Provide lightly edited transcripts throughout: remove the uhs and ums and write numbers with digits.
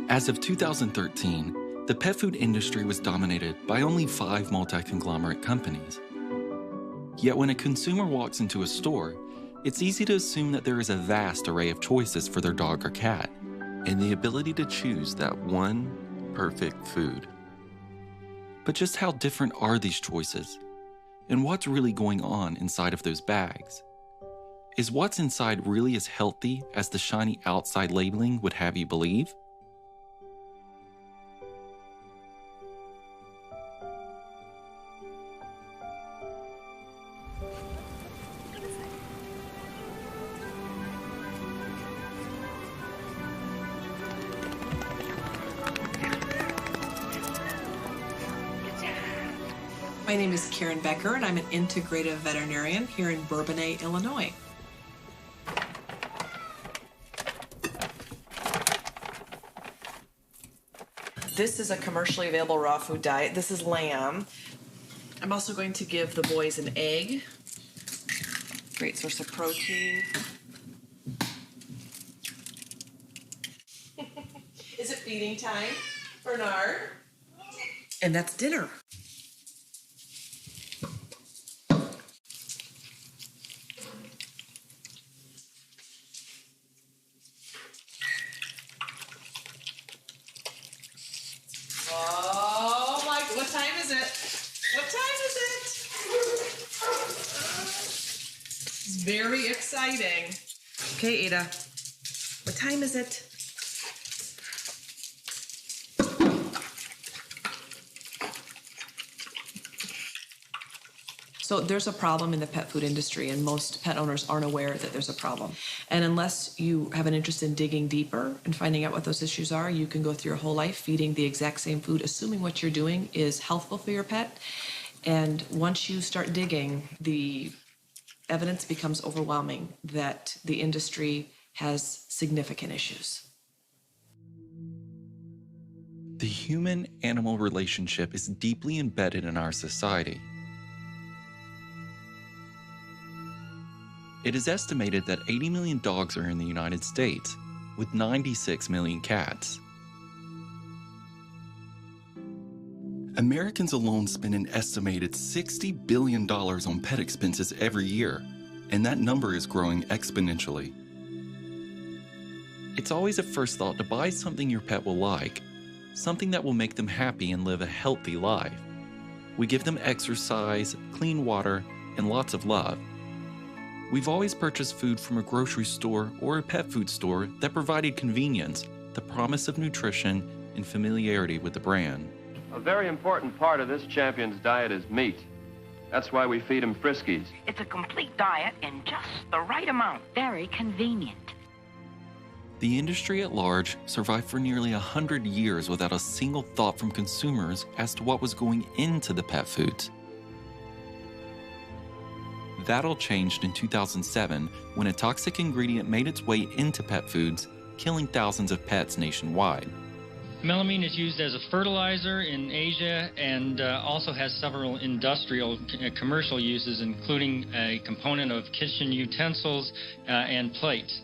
As of 2013, the pet food industry was dominated by only 5 multi-conglomerate companies. Yet when a consumer walks into a store, it's easy to assume that there is a vast array of choices for their dog or cat, and the ability to choose that one perfect food. But just how different are these choices? And what's really going on inside of those bags? Is what's inside really as healthy as the shiny outside labeling would have you believe? My name is Karen Becker, and I'm an integrative veterinarian here in Bourbonnais, Illinois. This is a commercially available raw food diet. This is lamb. I'm also going to give the boys an egg. Great source of protein. Is it feeding time, Bernard? And that's dinner. Oh my, what time is it? What time is it? It's very exciting. Okay, Ada, what time is it? So there's a problem in the pet food industry, and most pet owners aren't aware that there's a problem. And unless you have an interest in digging deeper and finding out what those issues are, you can go through your whole life feeding the exact same food, assuming what you're doing is healthful for your pet. And once you start digging, the evidence becomes overwhelming that the industry has significant issues. The human-animal relationship is deeply embedded in our society. It is estimated that 80 million dogs are in the United States, with 96 million cats. Americans alone spend an estimated $60 billion on pet expenses every year, and that number is growing exponentially. It's always a first thought to buy something your pet will like, something that will make them happy and live a healthy life. We give them exercise, clean water, and lots of love. We've always purchased food from a grocery store or a pet food store that provided convenience, the promise of nutrition, and familiarity with the brand. A very important part of this champion's diet is meat. That's why we feed him Friskies. It's a complete diet in just the right amount. Very convenient. The industry at large survived for nearly 100 years without a single thought from consumers as to what was going into the pet foods. That all changed in 2007 when a toxic ingredient made its way into pet foods, killing thousands of pets nationwide. Melamine is used as a fertilizer in Asia and also has several industrial commercial uses, including a component of kitchen utensils and plates.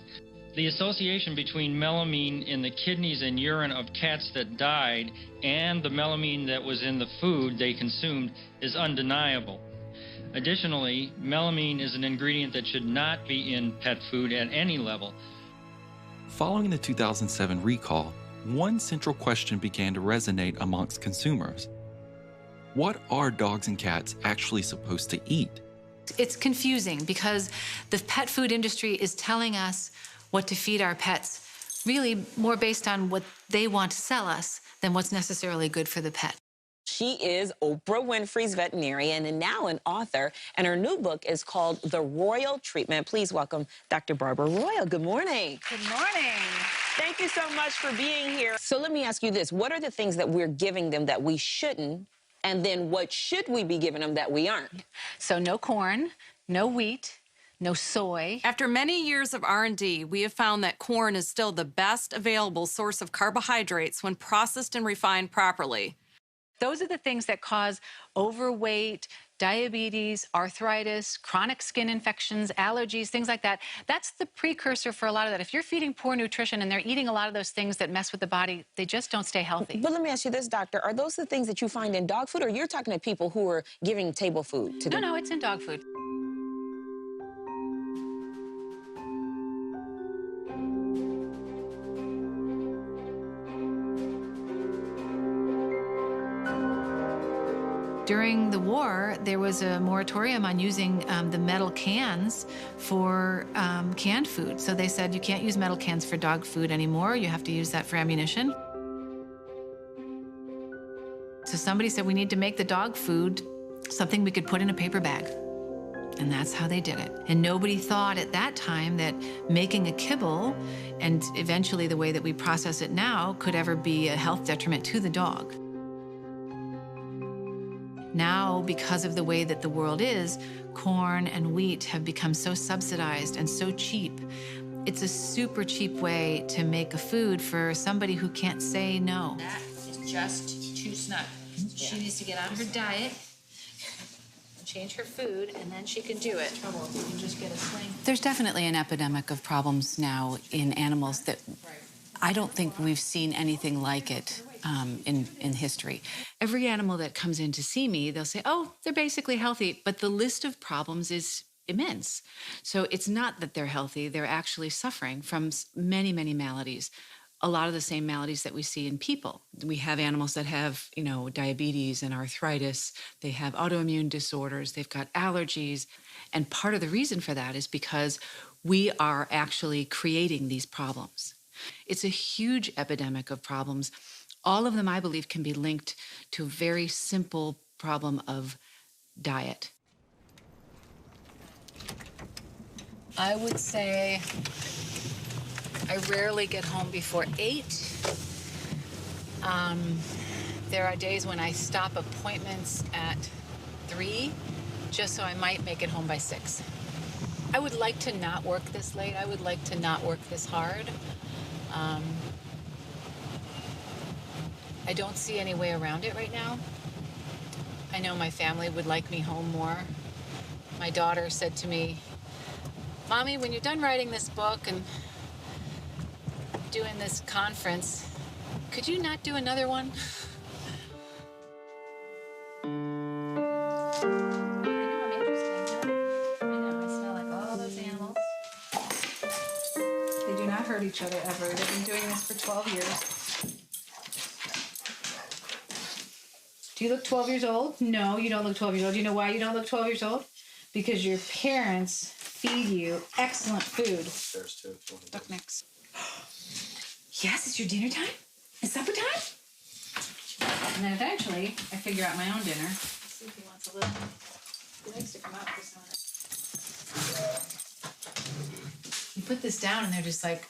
The association between melamine in the kidneys and urine of cats that died and the melamine that was in the food they consumed is undeniable. Additionally, melamine is an ingredient that should not be in pet food at any level. Following the 2007 recall, one central question began to resonate amongst consumers. What are dogs and cats actually supposed to eat? It's confusing because the pet food industry is telling us what to feed our pets, really more based on what they want to sell us than what's necessarily good for the pet. She is Oprah Winfrey's veterinarian and now an author, and her new book is called The Royal Treatment. Please welcome Dr. Barbara Royal. Good morning. Good morning. Thank you so much for being here. So let me ask you this. What are the things that we're giving them that we shouldn't? And then what should we be giving them that we aren't? So no corn, no wheat, no soy. After many years of R&D, we have found that corn is still the best available source of carbohydrates when processed and refined properly. Those are the things that cause overweight, diabetes, arthritis, chronic skin infections, allergies, things like that. That's the precursor for a lot of that. If you're feeding poor nutrition and they're eating a lot of those things that mess with the body, they just don't stay healthy. But let me ask you this, doctor. Are those the things that you find in dog food, or you're talking to people who are giving table food to them? No, it's in dog food. During the war, there was a moratorium on using the metal cans for canned food. So they said you can't use metal cans for dog food anymore. You have to use that for ammunition. So somebody said we need to make the dog food something we could put in a paper bag. And that's how they did it. And nobody thought at that time that making a kibble, and eventually the way that we process it now, could ever be a health detriment to the dog. Now, because of the way that the world is, corn and wheat have become so subsidized and so cheap. It's a super cheap way to make a food for somebody who can't say no. That is just too snug. She needs to get on her diet, change her food, and then she can do it. Trouble if you can just get a sling. There's definitely an epidemic of problems now in animals that I don't think we've seen anything like it in history. Every animal that comes in to see me, they'll say, oh, they're basically healthy, but the list of problems is immense. So it's not that they're healthy, they're actually suffering from many, many maladies. A lot of the same maladies that we see in people. We have animals that have, diabetes and arthritis. They have autoimmune disorders. They've got allergies. And part of the reason for that is because we are actually creating these problems. It's a huge epidemic of problems. All of them, I believe, can be linked to a very simple problem of diet. I would say I rarely get home before 8. There are days when I stop appointments at 3, just so I might make it home by 6. I would like to not work this late. I would like to not work this hard. I don't see any way around it right now. I know my family would like me home more. My daughter said to me, Mommy, when you're done writing this book and doing this conference, could you not do another one? I know, I'm interesting, huh? I know, I smell like all those animals. They do not hurt each other ever. They've been doing this for 12 years. Do you look 12 years old? No, you don't look 12 years old. Do you know why you don't look 12 years old? Because your parents feed you excellent food. There's two. Look next. Yes, it's your dinner time? It's supper time? And then eventually, I figure out my own dinner. Let's see if he wants a little. He likes to come out for some of it. You put this down and they're just like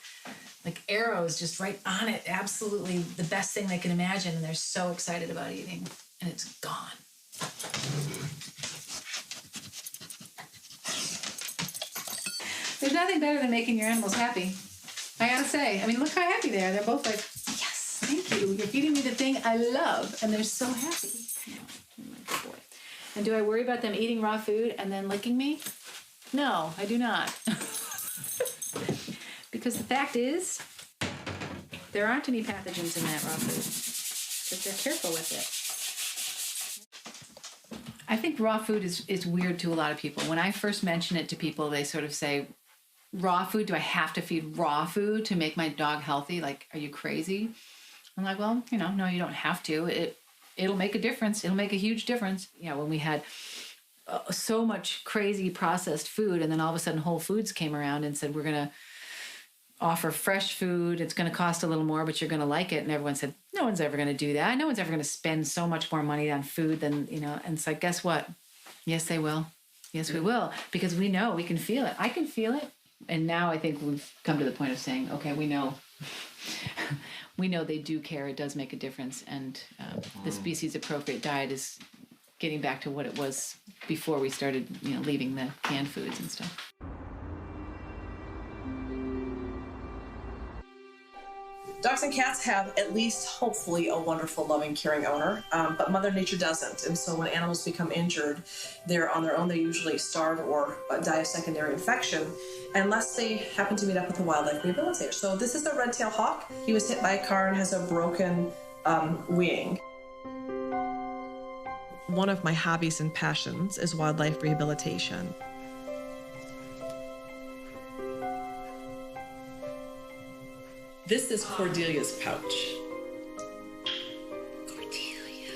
arrows just right on it. Absolutely the best thing they can imagine. And they're so excited about eating. And it's gone. There's nothing better than making your animals happy. I gotta say, I mean, look how happy they are. They're both like, yes, thank you. You're feeding me the thing I love. And they're so happy. Oh, boy. And do I worry about them eating raw food and then licking me? No, I do not. Because the fact is, there aren't any pathogens in that raw food. Because they're careful with it. I think raw food is weird to a lot of people. When I first mention it to people, they sort of say, raw food? Do I have to feed raw food to make my dog healthy? Like, are you crazy? I'm like, well, no, you don't have to. It'll make a difference. It'll make a huge difference. When we had so much crazy processed food, and then all of a sudden Whole Foods came around and said, we're going to offer fresh food. It's going to cost a little more, but you're going to like it. And everyone said, no one's ever going to do that. No one's ever going to spend so much more money on food than, and it's like, guess what? Yes, they will. Yes, we will. Because we know, we can feel it. I can feel it. And now I think we've come to the point of saying, okay, we know. We know they do care. It does make a difference. And the species-appropriate diet is getting back to what it was before we started, leaving the canned foods and stuff. Dogs and cats have at least, hopefully, a wonderful, loving, caring owner, but Mother Nature doesn't. And so when animals become injured, they're on their own. They usually starve or die of secondary infection, unless they happen to meet up with a wildlife rehabilitator. So this is the red-tailed hawk. He was hit by a car and has a broken wing. One of my hobbies and passions is wildlife rehabilitation. This is Cordelia's pouch. Cordelia,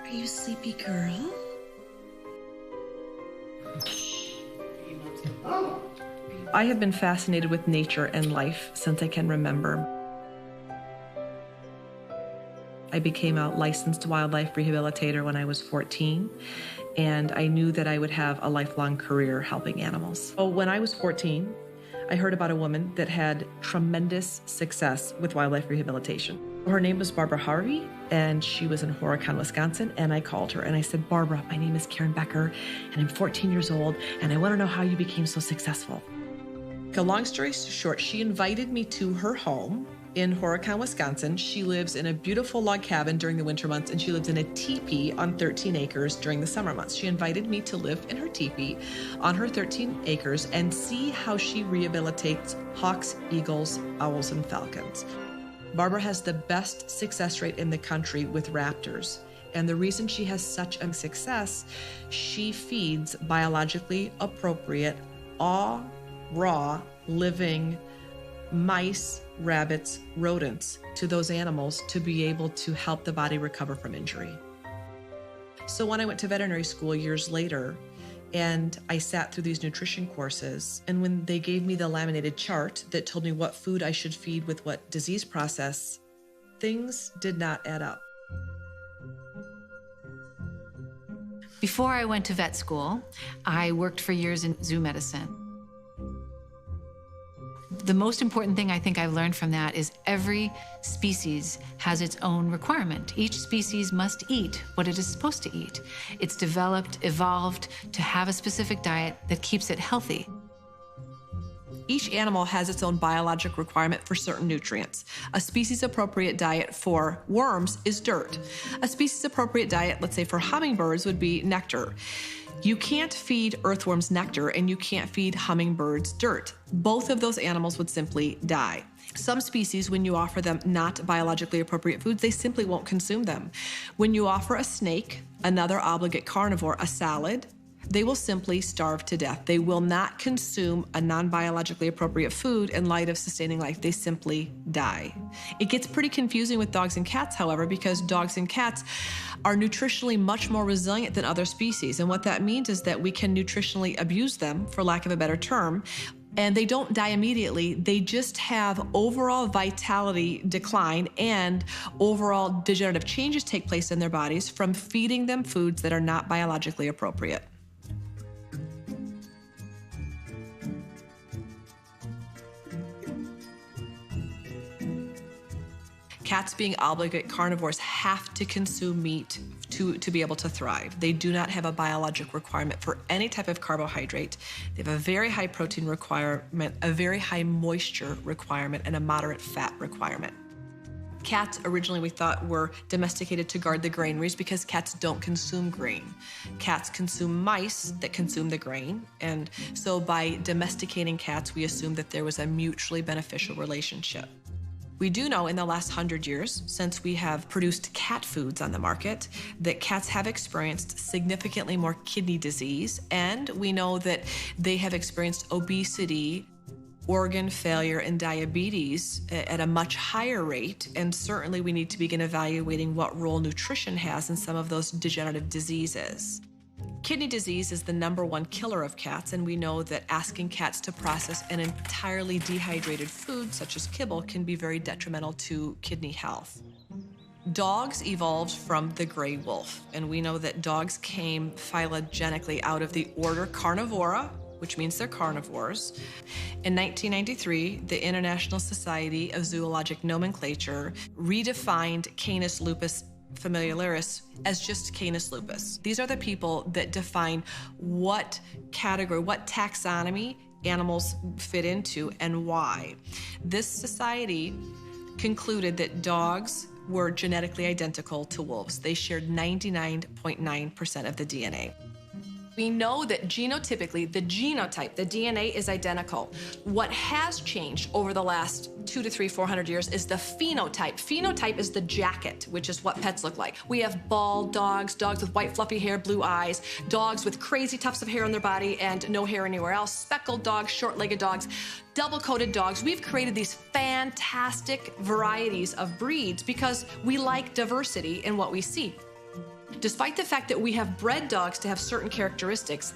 are you a sleepy girl? I have been fascinated with nature and life since I can remember. I became a licensed wildlife rehabilitator when I was 14, and I knew that I would have a lifelong career helping animals. So when I was 14, I heard about a woman that had tremendous success with wildlife rehabilitation. Her name was Barbara Harvey, and she was in Horicon, Wisconsin, and I called her and I said, Barbara, my name is Karen Becker, and I'm 14 years old, and I want to know how you became so successful. A long story short, she invited me to her home in Horicon, Wisconsin. She lives in a beautiful log cabin during the winter months, and she lives in a teepee on 13 acres during the summer months. She invited me to live in her teepee on her 13 acres and see how she rehabilitates hawks, eagles, owls, and falcons. Barbara has the best success rate in the country with raptors. And the reason she has such a success, she feeds biologically appropriate, raw, living mice, rabbits, rodents to those animals to be able to help the body recover from injury. So when I went to veterinary school years later, and I sat through these nutrition courses, and when they gave me the laminated chart that told me what food I should feed with what disease process, things did not add up. Before I went to vet school, I worked for years in zoo medicine. The most important thing I think I've learned from that is every species has its own requirement. Each species must eat what it is supposed to eat. It's developed, evolved to have a specific diet that keeps it healthy. Each animal has its own biologic requirement for certain nutrients. A species-appropriate diet for worms is dirt. A species-appropriate diet, let's say for hummingbirds, would be nectar. You can't feed earthworms nectar and you can't feed hummingbirds dirt. Both of those animals would simply die. Some species, when you offer them not biologically appropriate foods, they simply won't consume them. When you offer a snake, another obligate carnivore, a salad, they will simply starve to death. They will not consume a non-biologically appropriate food in light of sustaining life. They simply die. It gets pretty confusing with dogs and cats, however, because dogs and cats are nutritionally much more resilient than other species. And what that means is that we can nutritionally abuse them, for lack of a better term, and they don't die immediately. They just have overall vitality decline and overall degenerative changes take place in their bodies from feeding them foods that are not biologically appropriate. Cats, being obligate carnivores, have to consume meat to be able to thrive. They do not have a biologic requirement for any type of carbohydrate. They have a very high protein requirement, a very high moisture requirement, and a moderate fat requirement. Cats originally we thought were domesticated to guard the granaries because cats don't consume grain. Cats consume mice that consume the grain, and so by domesticating cats, we assumed that there was a mutually beneficial relationship. We do know in the last 100 years, since we have produced cat foods on the market, that cats have experienced significantly more kidney disease, and we know that they have experienced obesity, organ failure, and diabetes at a much higher rate, and certainly we need to begin evaluating what role nutrition has in some of those degenerative diseases. Kidney disease is the #1 killer of cats, and we know that asking cats to process an entirely dehydrated food, such as kibble, can be very detrimental to kidney health. Dogs evolved from the gray wolf, and we know that dogs came phylogenetically out of the order Carnivora, which means they're carnivores. In 1993, the International Society of Zoologic Nomenclature redefined Canis lupus familiaris as just Canis lupus. These are the people that define what category, what taxonomy animals fit into and why. This society concluded that dogs were genetically identical to wolves. They shared 99.9% of the DNA. We know that genotypically, the genotype, the DNA is identical. What has changed over the last 200 to 400 years is the phenotype. Phenotype is the jacket, which is what pets look like. We have bald dogs, dogs with white fluffy hair, blue eyes, dogs with crazy tufts of hair on their body and no hair anywhere else, speckled dogs, short-legged dogs, double-coated dogs. We've created these fantastic varieties of breeds because we like diversity in what we see. Despite the fact that we have bred dogs to have certain characteristics,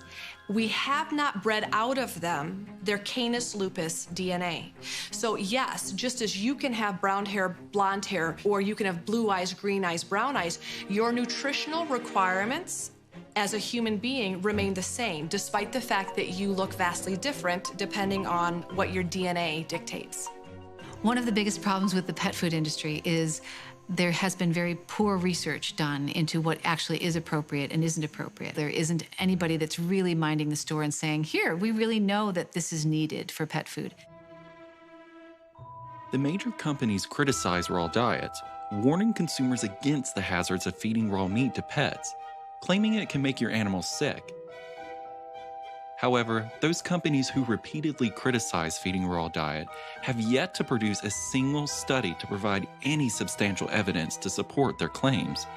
we have not bred out of them their Canis lupus DNA. So yes, just as you can have brown hair, blonde hair, or you can have blue eyes, green eyes, brown eyes, your nutritional requirements as a human being remain the same, despite the fact that you look vastly different depending on what your DNA dictates. One of the biggest problems with the pet food industry is there has been very poor research done into what actually is appropriate and isn't appropriate. There isn't anybody that's really minding the store and saying, here, we really know that this is needed for pet food. The major companies criticize raw diets, warning consumers against the hazards of feeding raw meat to pets, claiming it can make your animals sick. However, those companies who repeatedly criticize feeding raw diet have yet to produce a single study to provide any substantial evidence to support their claims.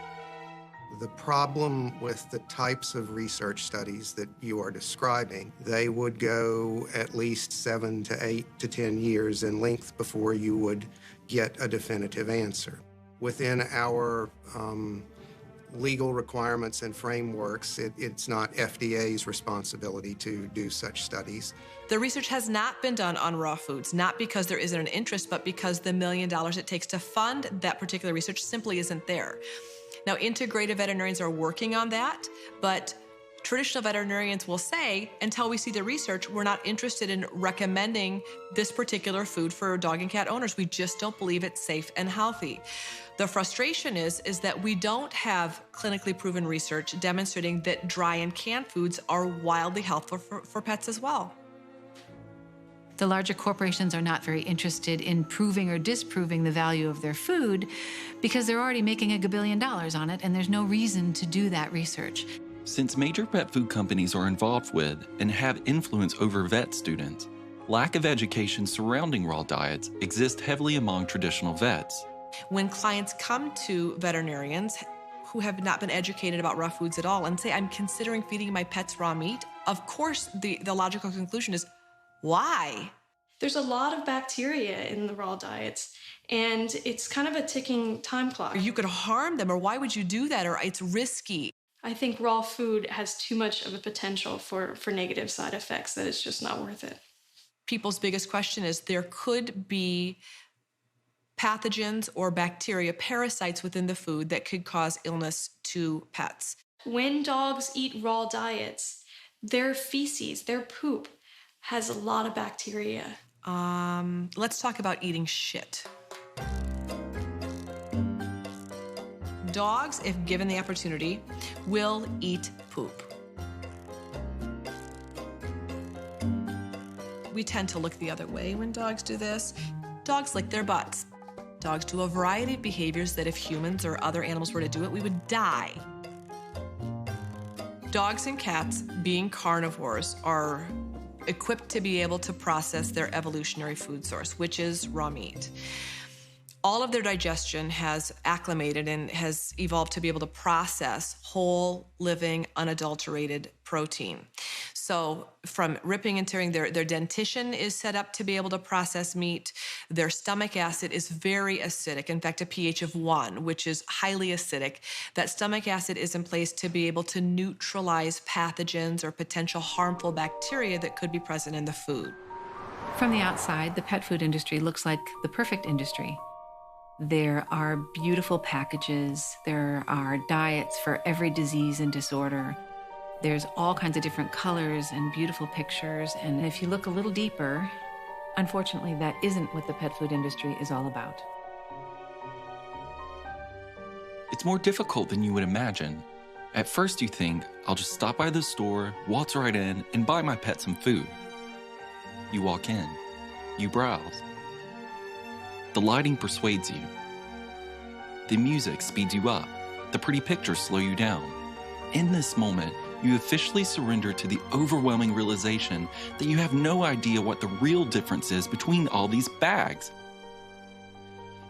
The problem with the types of research studies that you are describing, they would go at least 7 to 8 to 10 years in length before you would get a definitive answer. Within our legal requirements and frameworks, it's not FDA's responsibility to do such studies. The research has not been done on raw foods, not because there isn't an interest, but because the $1 million it takes to fund that particular research simply isn't there. Now, integrative veterinarians are working on that, but traditional veterinarians will say, until we see the research, we're not interested in recommending this particular food for dog and cat owners. We just don't believe it's safe and healthy. The frustration is that we don't have clinically proven research demonstrating that dry and canned foods are wildly helpful for pets as well. The larger corporations are not very interested in proving or disproving the value of their food because they're already making $1 billion on it, and there's no reason to do that research. Since major pet food companies are involved with and have influence over vet students, lack of education surrounding raw diets exists heavily among traditional vets. When clients come to veterinarians who have not been educated about raw foods at all and say, I'm considering feeding my pets raw meat, of course the logical conclusion is, why? There's a lot of bacteria in the raw diets, and it's kind of a ticking time clock. You could harm them, or why would you do that, or it's risky. I think raw food has too much of a potential for negative side effects that it's just not worth it. People's biggest question is there could be pathogens or bacteria, parasites within the food that could cause illness to pets. When dogs eat raw diets, their feces, their poop, has a lot of bacteria. Let's talk about eating shit. Dogs, if given the opportunity, will eat poop. We tend to look the other way when dogs do this. Dogs lick their butts. Dogs do a variety of behaviors that if humans or other animals were to do it, we would die. Dogs and cats, being carnivores, are equipped to be able to process their evolutionary food source, which is raw meat. all of their digestion has acclimated and has evolved to be able to process whole, living, unadulterated protein. So from ripping and tearing, their dentition is set up to be able to process meat. Their stomach acid is very acidic, in fact, a pH of 1, which is highly acidic. That stomach acid is in place to be able to neutralize pathogens or potential harmful bacteria that could be present in the food. From the outside, the pet food industry looks like the perfect industry. There are beautiful packages. There are diets for every disease and disorder. There's all kinds of different colors and beautiful pictures. And if you look a little deeper, unfortunately, that isn't what the pet food industry is all about. It's more difficult than you would imagine. At first you think, I'll just stop by the store, waltz right in, and buy my pet some food. You walk in. You browse. The lighting persuades you. The music speeds you up. The pretty pictures slow you down. In this moment, you officially surrender to the overwhelming realization that you have no idea what the real difference is between all these bags.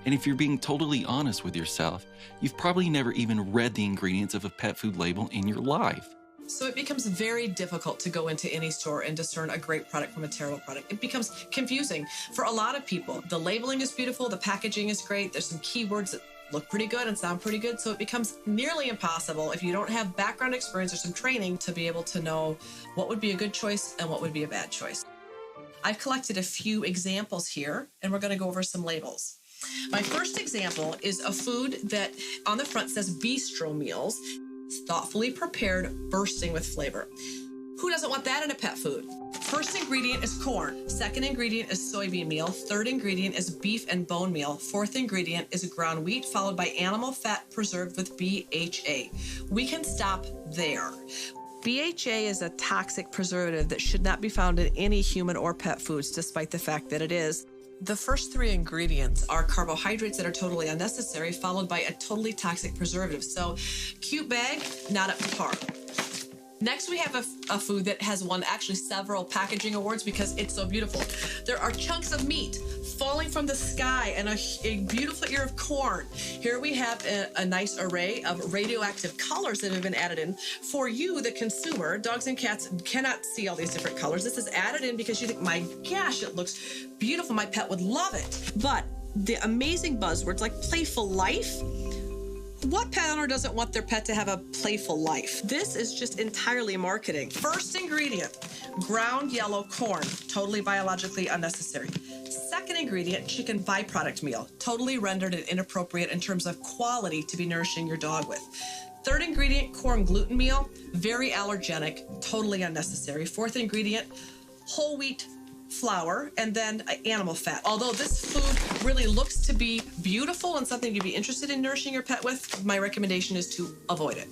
And if you're being totally honest with yourself, you've probably never even read the ingredients of a pet food label in your life. So it becomes very difficult to go into any store and discern a great product from a terrible product. It becomes confusing for a lot of people. The labeling is beautiful, the packaging is great, there's some keywords that look pretty good and sound pretty good, so it becomes nearly impossible if you don't have background experience or some training to be able to know what would be a good choice and what would be a bad choice. I've collected a few examples here, and we're going to go over some labels. My first example is a food that on the front says bistro meals. It's thoughtfully prepared, bursting with flavor. Who doesn't want that in a pet food? First ingredient is corn. Second ingredient is soybean meal. Third ingredient is beef and bone meal. Fourth ingredient is ground wheat, followed by animal fat preserved with BHA. We can stop there. BHA is a toxic preservative that should not be found in any human or pet foods, despite the fact that it is. The first three ingredients are carbohydrates that are totally unnecessary, followed by a totally toxic preservative. So, cute bag, not up to par. Next, we have a food that has won actually several packaging awards because it's so beautiful. There are chunks of meat falling from the sky and a beautiful ear of corn. Here we have a nice array of radioactive colors that have been added in. For you, the consumer, dogs and cats cannot see all these different colors. This is added in because you think, my gosh, it looks beautiful. My pet would love it. But the amazing buzzwords like playful life, what pet owner doesn't want their pet to have a playful life? This is just entirely marketing. First ingredient, ground yellow corn, totally biologically unnecessary. Second ingredient, chicken byproduct meal, totally rendered and inappropriate in terms of quality to be nourishing your dog with. Third ingredient, corn gluten meal, very allergenic, totally unnecessary. Fourth ingredient, whole wheat flour, and then animal fat. Although this food really looks to be beautiful and something you'd be interested in nourishing your pet with, my recommendation is to avoid it.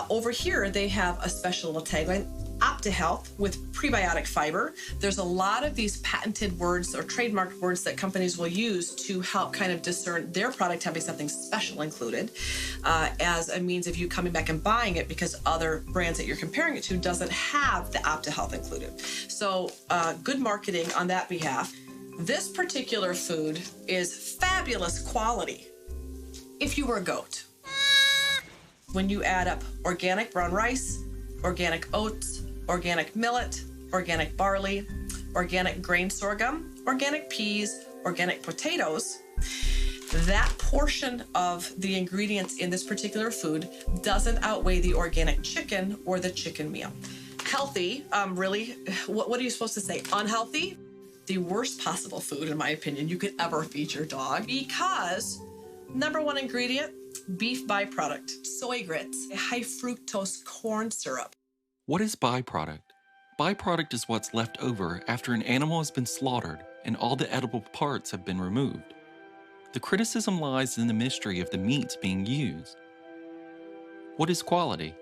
Over here, they have a special little tagline, OptiHealth with prebiotic fiber. There's a lot of these patented words or trademarked words that companies will use to help kind of discern their product having something special included as a means of you coming back and buying it because other brands that you're comparing it to doesn't have the OptiHealth included. So good marketing on that behalf. This particular food is fabulous quality if you were a goat. When you add up organic brown rice, organic oats, organic millet, organic barley, organic grain sorghum, organic peas, organic potatoes, that portion of the ingredients in this particular food doesn't outweigh the organic chicken or the chicken meal. Healthy, really, what are you supposed to say? Unhealthy? The worst possible food, in my opinion, you could ever feed your dog because number one ingredient, beef byproduct, soy grits, high fructose corn syrup. What is byproduct? Byproduct is what's left over after an animal has been slaughtered and all the edible parts have been removed. The criticism lies in the mystery of the meats being used. What is quality?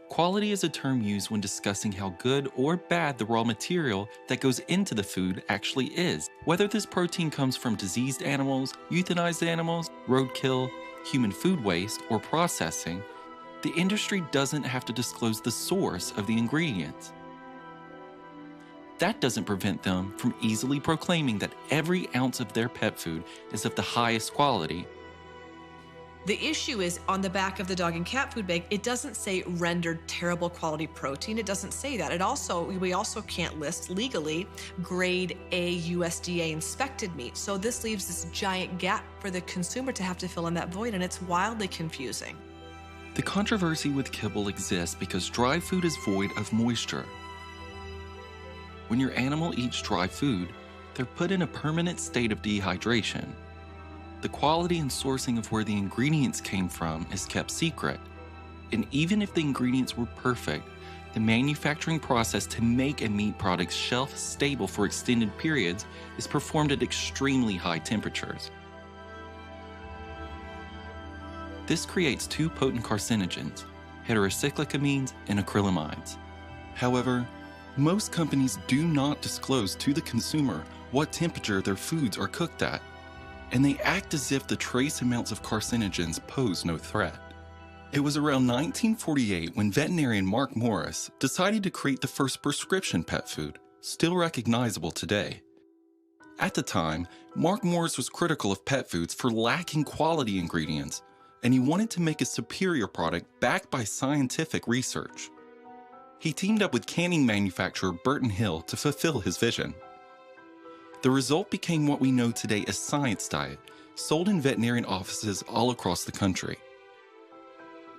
Quality is a term used when discussing how good or bad the raw material that goes into the food actually is. Whether this protein comes from diseased animals, euthanized animals, roadkill, human food waste, or processing, the industry doesn't have to disclose the source of the ingredients. that doesn't prevent them from easily proclaiming that every ounce of their pet food is of the highest quality. The issue is on the back of the dog and cat food bag, it doesn't say rendered terrible quality protein. It doesn't say that. We also can't list legally grade A USDA inspected meat. So this leaves this giant gap for the consumer to have to fill in that void, and it's wildly confusing. The controversy with kibble exists because dry food is void of moisture. When your animal eats dry food, they're put in a permanent state of dehydration. The quality and sourcing of where the ingredients came from is kept secret. And even if the ingredients were perfect, the manufacturing process to make a meat product shelf stable for extended periods is performed at extremely high temperatures. This creates two potent carcinogens, heterocyclic and acrylamides. However, most companies do not disclose to the consumer what temperature their foods are cooked at, and they act as if the trace amounts of carcinogens pose no threat. It was around 1948 when veterinarian Mark Morris decided to create the first prescription pet food, still recognizable today. At the time, Mark Morris was critical of pet foods for lacking quality ingredients, and he wanted to make a superior product backed by scientific research. He teamed up with canning manufacturer Burton Hill to fulfill his vision. The result became what we know today as Science Diet, sold in veterinarian offices all across the country.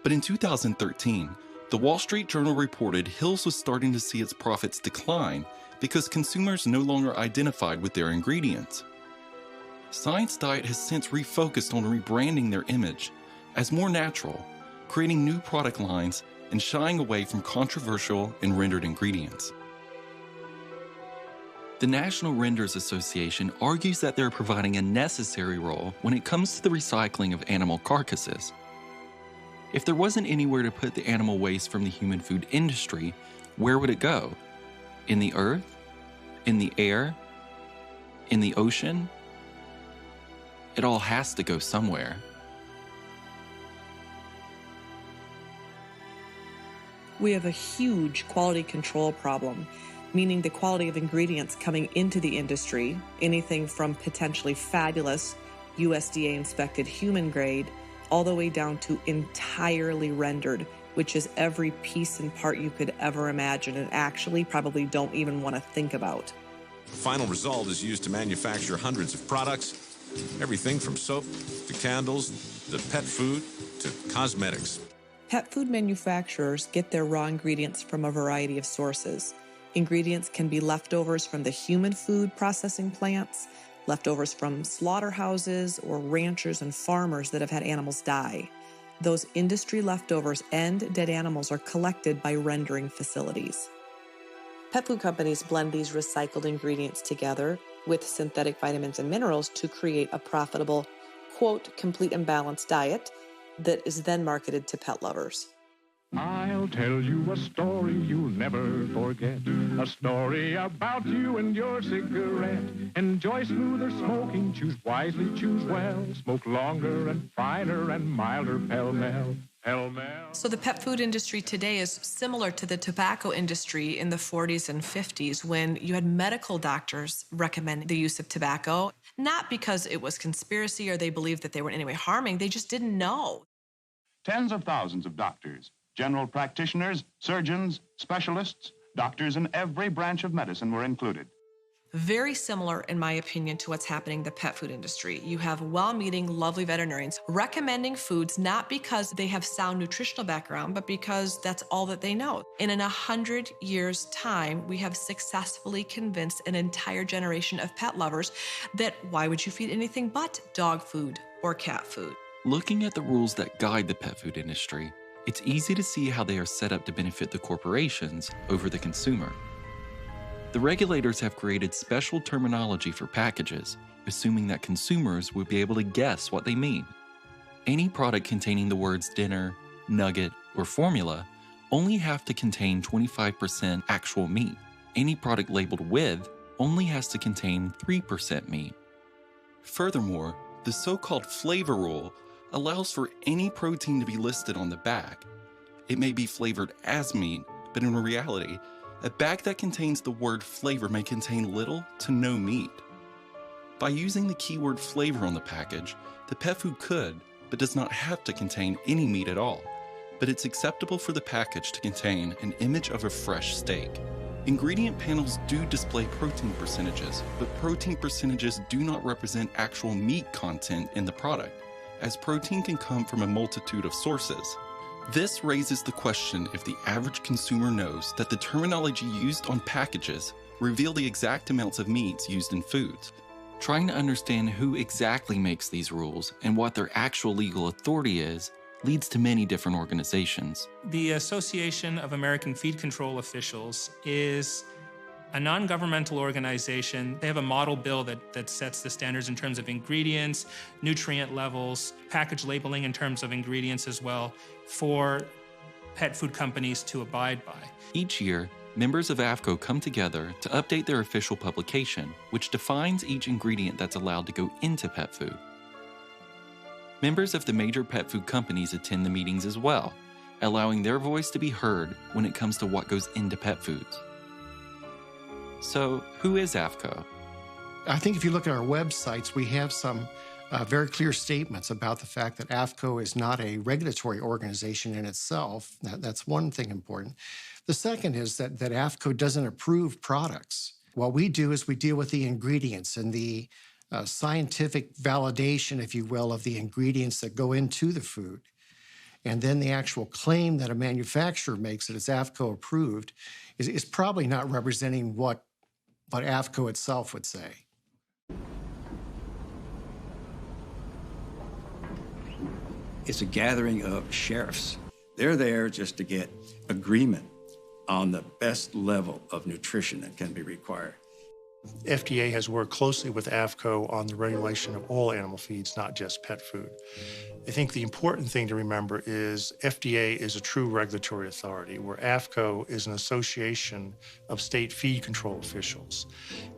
But in 2013, the Wall Street Journal reported Hill's was starting to see its profits decline because consumers no longer identified with their ingredients. Science Diet has since refocused on rebranding their image as more natural, creating new product lines and shying away from controversial and rendered ingredients. The National Renders Association argues that they're providing a necessary role when it comes to the recycling of animal carcasses. If there wasn't anywhere to put the animal waste from the human food industry, where would it go? In the earth? In the air? In the ocean? It all has to go somewhere. We have a huge quality control problem, meaning the quality of ingredients coming into the industry, anything from potentially fabulous USDA inspected human grade, all the way down to entirely rendered, which is every piece and part you could ever imagine and actually probably don't even want to think about. The final result is used to manufacture hundreds of products, everything from soap to candles to pet food to cosmetics. Pet food manufacturers get their raw ingredients from a variety of sources. Ingredients can be leftovers from the human food processing plants, leftovers from slaughterhouses or ranchers and farmers that have had animals die. Those industry leftovers and dead animals are collected by rendering facilities. Pet food companies blend these recycled ingredients together with synthetic vitamins and minerals to create a profitable, quote, complete and balanced diet that is then marketed to pet lovers. I'll tell you a story you'll never forget. A story about you and your cigarette. Enjoy smoother smoking, choose wisely, choose well. Smoke longer and finer and milder, pell-mell, pell-mell. So the pet food industry today is similar to the tobacco industry in the 40s and 50s when you had medical doctors recommend the use of tobacco, not because it was conspiracy or they believed that they were in any way harming, they just didn't know. Tens of thousands of doctors, general practitioners, surgeons, specialists, doctors in every branch of medicine were included. Very similar, in my opinion, to what's happening in the pet food industry. You have well-meaning, lovely veterinarians recommending foods not because they have sound nutritional background, but because that's all that they know. And in 100 years' time, we have successfully convinced an entire generation of pet lovers that why would you feed anything but dog food or cat food? Looking at the rules that guide the pet food industry, it's easy to see how they are set up to benefit the corporations over the consumer. The regulators have created special terminology for packages, assuming that consumers would be able to guess what they mean. Any product containing the words dinner, nugget, or formula only have to contain 25% actual meat. Any product labeled with only has to contain 3% meat. Furthermore, the so-called flavor rule allows for any protein to be listed on the back. It may be flavored as meat, but in reality, a bag that contains the word flavor may contain little to no meat. By using the keyword flavor on the package, the pet food could, but does not have to contain any meat at all, but it's acceptable for the package to contain an image of a fresh steak. Ingredient panels do display protein percentages, but protein percentages do not represent actual meat content in the product, as protein can come from a multitude of sources. This raises the question if the average consumer knows that the terminology used on packages reveal the exact amounts of meats used in foods. Trying to understand who exactly makes these rules and what their actual legal authority is leads to many different organizations. The Association of American Feed Control Officials is a non-governmental organization. They have a model bill that sets the standards in terms of ingredients, nutrient levels, package labeling in terms of ingredients as well, for pet food companies to abide by. Each year, members of AFCO come together to update their official publication, which defines each ingredient that's allowed to go into pet food. Members of the major pet food companies attend the meetings as well, allowing their voice to be heard when it comes to what goes into pet foods. So, who is AFCO? I think if you look at our websites, we have some very clear statements about the fact that AFCO is not a regulatory organization in itself. That's one thing important. The second is that AFCO doesn't approve products. What we do is we deal with the ingredients and the scientific validation, if you will, of the ingredients that go into the food. And then the actual claim that a manufacturer makes that it's AFCO approved is probably not representing what AFCO itself would say. It's a gathering of sheriffs. They're there just to get agreement on the best level of nutrition that can be required. FDA has worked closely with AFCO on the regulation of all animal feeds, not just pet food. I think the important thing to remember is FDA is a true regulatory authority, where AFCO is an association of state feed control officials.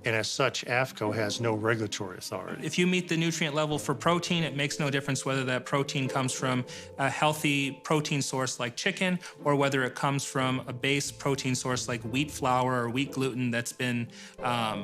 And as such, AFCO has no regulatory authority. If you meet the nutrient level for protein, it makes no difference whether that protein comes from a healthy protein source like chicken, or whether it comes from a base protein source like wheat flour or wheat gluten that's been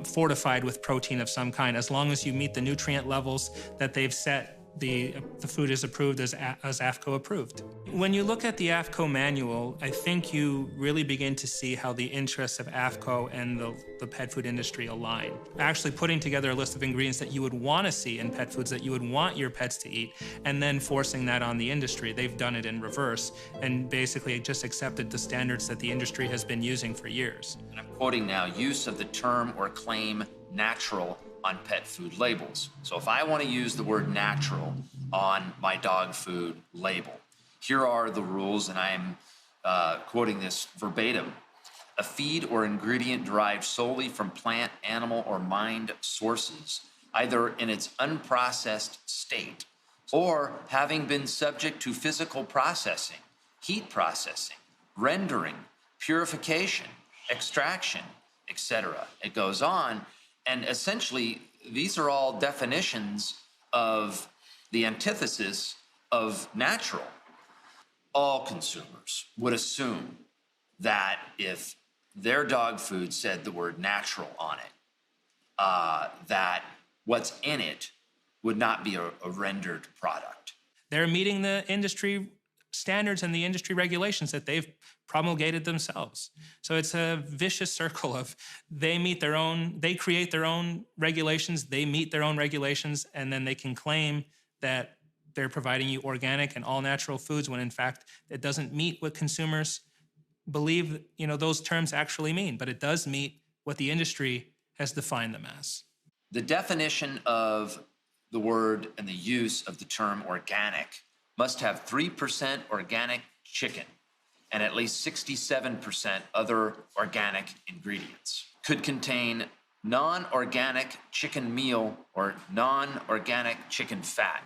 fortified with protein of some kind. As long as you meet the nutrient levels that they've set, the food is approved as AFCO approved. When you look at the AFCO manual, I think you really begin to see how the interests of AFCO and the pet food industry align. Actually putting together a list of ingredients that you would want to see in pet foods that you would want your pets to eat, and then forcing that on the industry. They've done it in reverse and basically just accepted the standards that the industry has been using for years. And I'm quoting now, use of the term or claim natural on pet food labels. So if I want to use the word natural on my dog food label, here are the rules, and I'm quoting this verbatim. A feed or ingredient derived solely from plant, animal, or mind sources, either in its unprocessed state or having been subject to physical processing, heat processing, rendering, purification, extraction, etc. It goes on. And essentially, these are all definitions of the antithesis of natural. All consumers would assume that if their dog food said the word natural on it, that what's in it would not be a rendered product. They're meeting the industry standards and the industry regulations that they've promulgated themselves. So it's a vicious circle of they create their own regulations, they meet their own regulations, and then they can claim that they're providing you organic and all-natural foods when in fact it doesn't meet what consumers believe those terms actually mean, but it does meet what the industry has defined them as. The definition of the word and the use of the term organic must have 3% organic chicken and at least 67% other organic ingredients. Could contain non-organic chicken meal or non-organic chicken fat.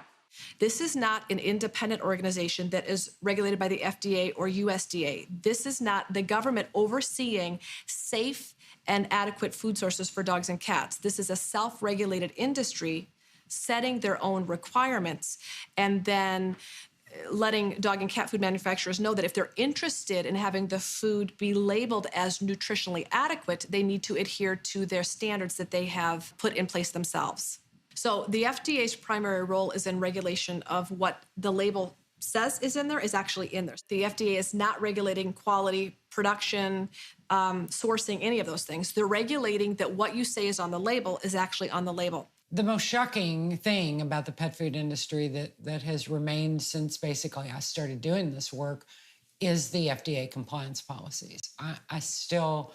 This is not an independent organization that is regulated by the FDA or USDA. This is not the government overseeing safe and adequate food sources for dogs and cats. This is a self-regulated industry setting their own requirements and then letting dog and cat food manufacturers know that if they're interested in having the food be labeled as nutritionally adequate, they need to adhere to their standards that they have put in place themselves. So the FDA's primary role is in regulation of what the label says is in there is actually in there. The FDA is not regulating quality, production, sourcing, any of those things. They're regulating that what you say is on the label is actually on the label. The most shocking thing about the pet food industry that has remained since basically I started doing this work is the FDA compliance policies. I still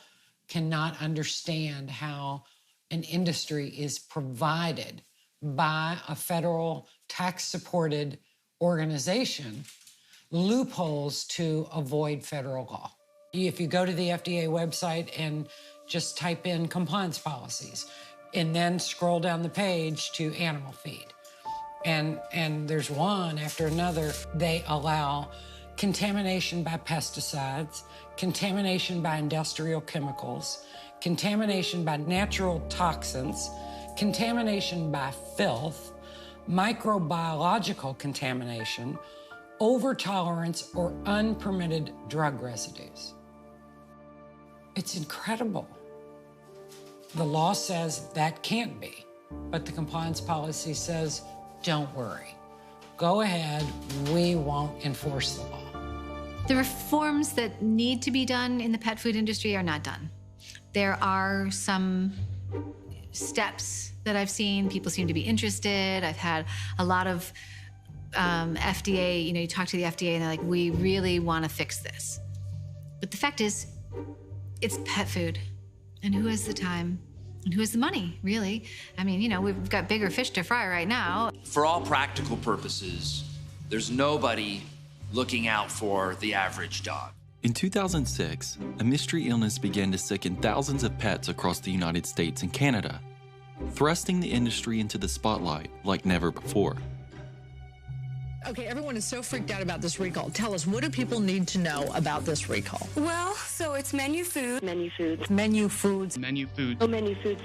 cannot understand how an industry is provided by a federal tax-supported organization loopholes to avoid federal law. If you go to the FDA website and just type in compliance policies, and then scroll down the page to animal feed. And there's one after another. They allow contamination by pesticides, contamination by industrial chemicals, contamination by natural toxins, contamination by filth, microbiological contamination, overtolerance, or unpermitted drug residues. It's incredible. The law says that can't be, but the compliance policy says, don't worry. Go ahead, we won't enforce the law. The reforms that need to be done in the pet food industry are not done. There are some steps that I've seen. People seem to be interested. I've had a lot of FDA, you talk to the FDA and they're like, we really want to fix this. But the fact is, it's pet food. And who has the time? And who has the money, really? I mean, we've got bigger fish to fry right now. For all practical purposes, there's nobody looking out for the average dog. In 2006, a mystery illness began to sicken thousands of pets across the United States and Canada, thrusting the industry into the spotlight like never before. Okay, everyone is so freaked out about this recall. Tell us, what do people need to know about this recall? Well, so it's menu food. Menu foods. Menu foods. Menu foods. Oh, menu foods.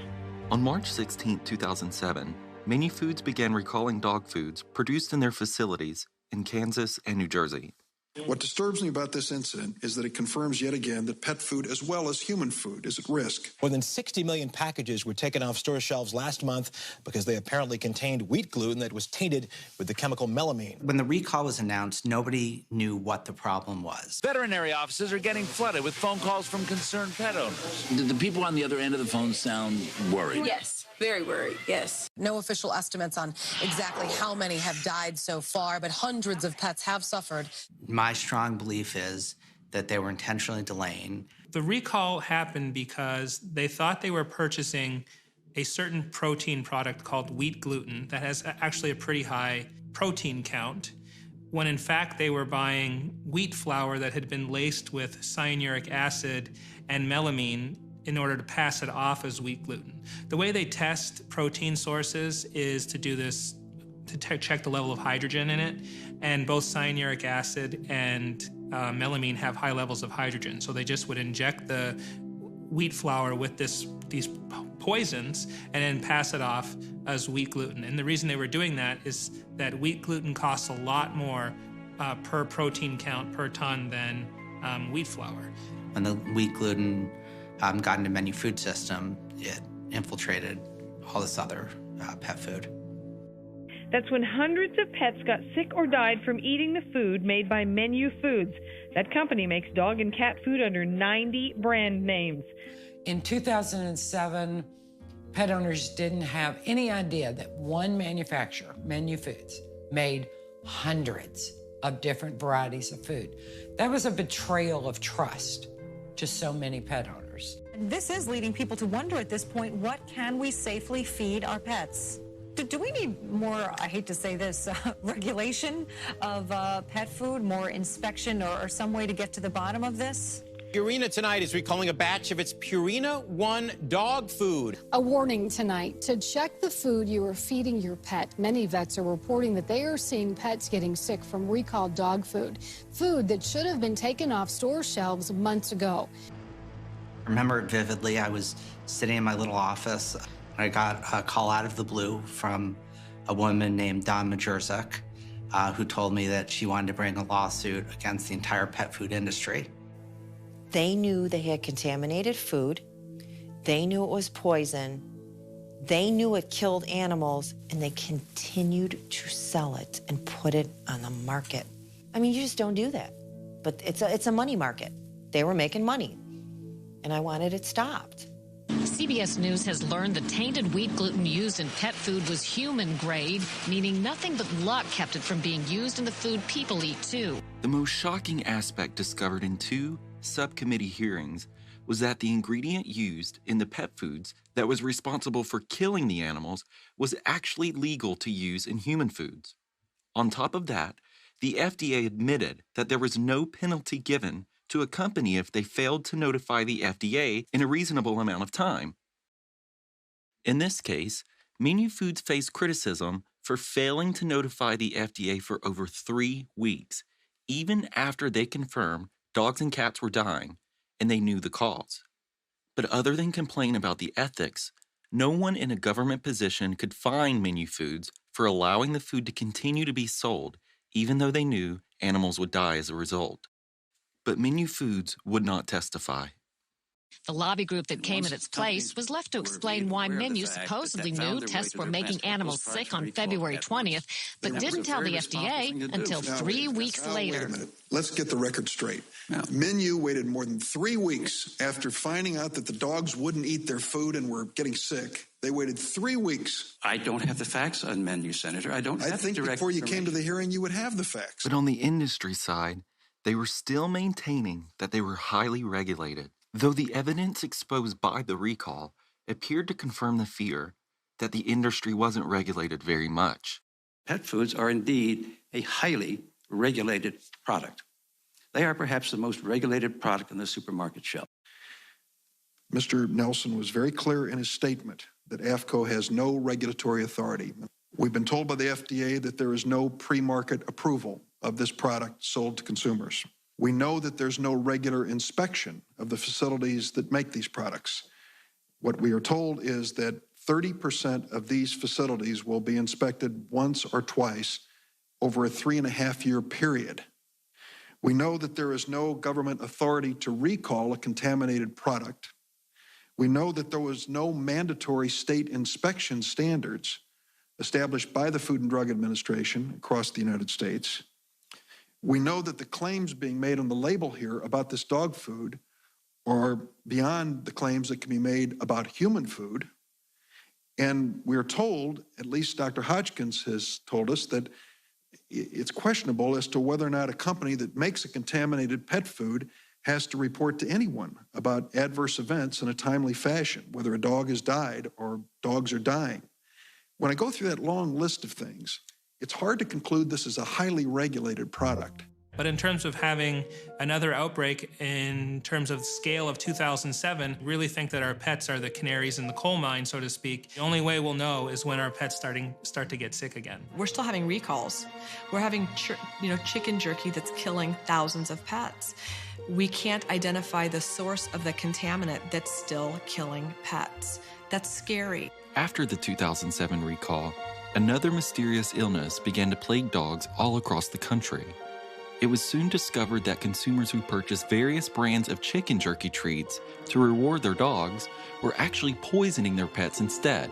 On March 16, 2007, Menu Foods began recalling dog foods produced in their facilities in Kansas and New Jersey. What disturbs me about this incident is that it confirms yet again that pet food as well as human food is at risk. More than 60 million packages were taken off store shelves last month because they apparently contained wheat gluten that was tainted with the chemical melamine. When the recall was announced, nobody knew what the problem was. Veterinary offices are getting flooded with phone calls from concerned pet owners. Did the people on the other end of the phone sound worried? Yes. Very worried, yes. No official estimates on exactly how many have died so far, but hundreds of pets have suffered. My strong belief is that they were intentionally delaying. The recall happened because they thought they were purchasing a certain protein product called wheat gluten that has actually a pretty high protein count, when in fact they were buying wheat flour that had been laced with cyanuric acid and melamine in order to pass it off as wheat gluten. The way they test protein sources is to do this, to check the level of hydrogen in it, and both cyanuric acid and melamine have high levels of hydrogen, so they just would inject the wheat flour with these poisons and then pass it off as wheat gluten. And the reason they were doing that is that wheat gluten costs a lot more per protein count per ton than wheat flour. When the wheat gluten got into menu food system, it infiltrated all this other pet food. That's when hundreds of pets got sick or died from eating the food made by Menu Foods. That company makes dog and cat food under 90 brand names. In 2007, pet owners didn't have any idea that one manufacturer, Menu Foods, made hundreds of different varieties of food. That was a betrayal of trust to so many pet owners. And this is leading people to wonder at this point, what can we safely feed our pets? Do we need more, I hate to say this, regulation of pet food, more inspection or some way to get to the bottom of this? Purina tonight is recalling a batch of its Purina One dog food. A warning tonight to check the food you are feeding your pet. Many vets are reporting that they are seeing pets getting sick from recalled dog food, food that should have been taken off store shelves months ago. I remember it vividly. I was sitting in my little office. I got a call out of the blue from a woman named Don Majerzak, who told me that she wanted to bring a lawsuit against the entire pet food industry. They knew they had contaminated food. They knew it was poison. They knew it killed animals, and they continued to sell it and put it on the market. I mean, you just don't do that. But it's a money market. They were making money, and I wanted it stopped. CBS News has learned the tainted wheat gluten used in pet food was human grade, meaning nothing but luck kept it from being used in the food people eat too. The most shocking aspect discovered in 2 subcommittee hearings was that the ingredient used in the pet foods that was responsible for killing the animals was actually legal to use in human foods. On top of that, the FDA admitted that there was no penalty given to a company if they failed to notify the FDA in a reasonable amount of time. In this case, Menu Foods faced criticism for failing to notify the FDA for over 3 weeks, even after they confirmed dogs and cats were dying and they knew the cause. But other than complain about the ethics, no one in a government position could fine Menu Foods for allowing the food to continue to be sold, even though they knew animals would die as a result. But Menu Foods would not testify. The lobby group that came in its place was left to explain why Menu supposedly knew tests were making animals sick on February 20th, but didn't tell the FDA until 3 weeks later. Wait a minute. Let's get the record straight. Menu waited more than 3 weeks after finding out that the dogs wouldn't eat their food and were getting sick. They waited 3 weeks. I don't have the facts on Menu, Senator. I don't have I think direct before you came to the hearing, you would have the facts. But on the industry side, they were still maintaining that they were highly regulated, though the evidence exposed by the recall appeared to confirm the fear that the industry wasn't regulated very much. Pet foods are indeed a highly regulated product. They are perhaps the most regulated product on the supermarket shelf. Mr. Nelson was very clear in his statement that AAFCO has no regulatory authority. We've been told by the FDA that there is no pre-market approval of this product sold to consumers. We know that there's no regular inspection of the facilities that make these products. What we are told is that 30% of these facilities will be inspected once or twice over a 3.5-year period. We know that there is no government authority to recall a contaminated product. We know that there was no mandatory state inspection standards established by the Food and Drug Administration across the United States. We know that the claims being made on the label here about this dog food are beyond the claims that can be made about human food. And we're told, at least Dr. Hodgkins has told us, that it's questionable as to whether or not a company that makes a contaminated pet food has to report to anyone about adverse events in a timely fashion, whether a dog has died or dogs are dying. When I go through that long list of things, it's hard to conclude this is a highly regulated product. But in terms of having another outbreak in terms of the scale of 2007, really think that our pets are the canaries in the coal mine, so to speak. The only way we'll know is when our pets start to get sick again. We're still having recalls. We're having chicken jerky that's killing thousands of pets. We can't identify the source of the contaminant that's still killing pets. That's scary. After the 2007 recall, another mysterious illness began to plague dogs all across the country. It was soon discovered that consumers who purchased various brands of chicken jerky treats to reward their dogs were actually poisoning their pets instead.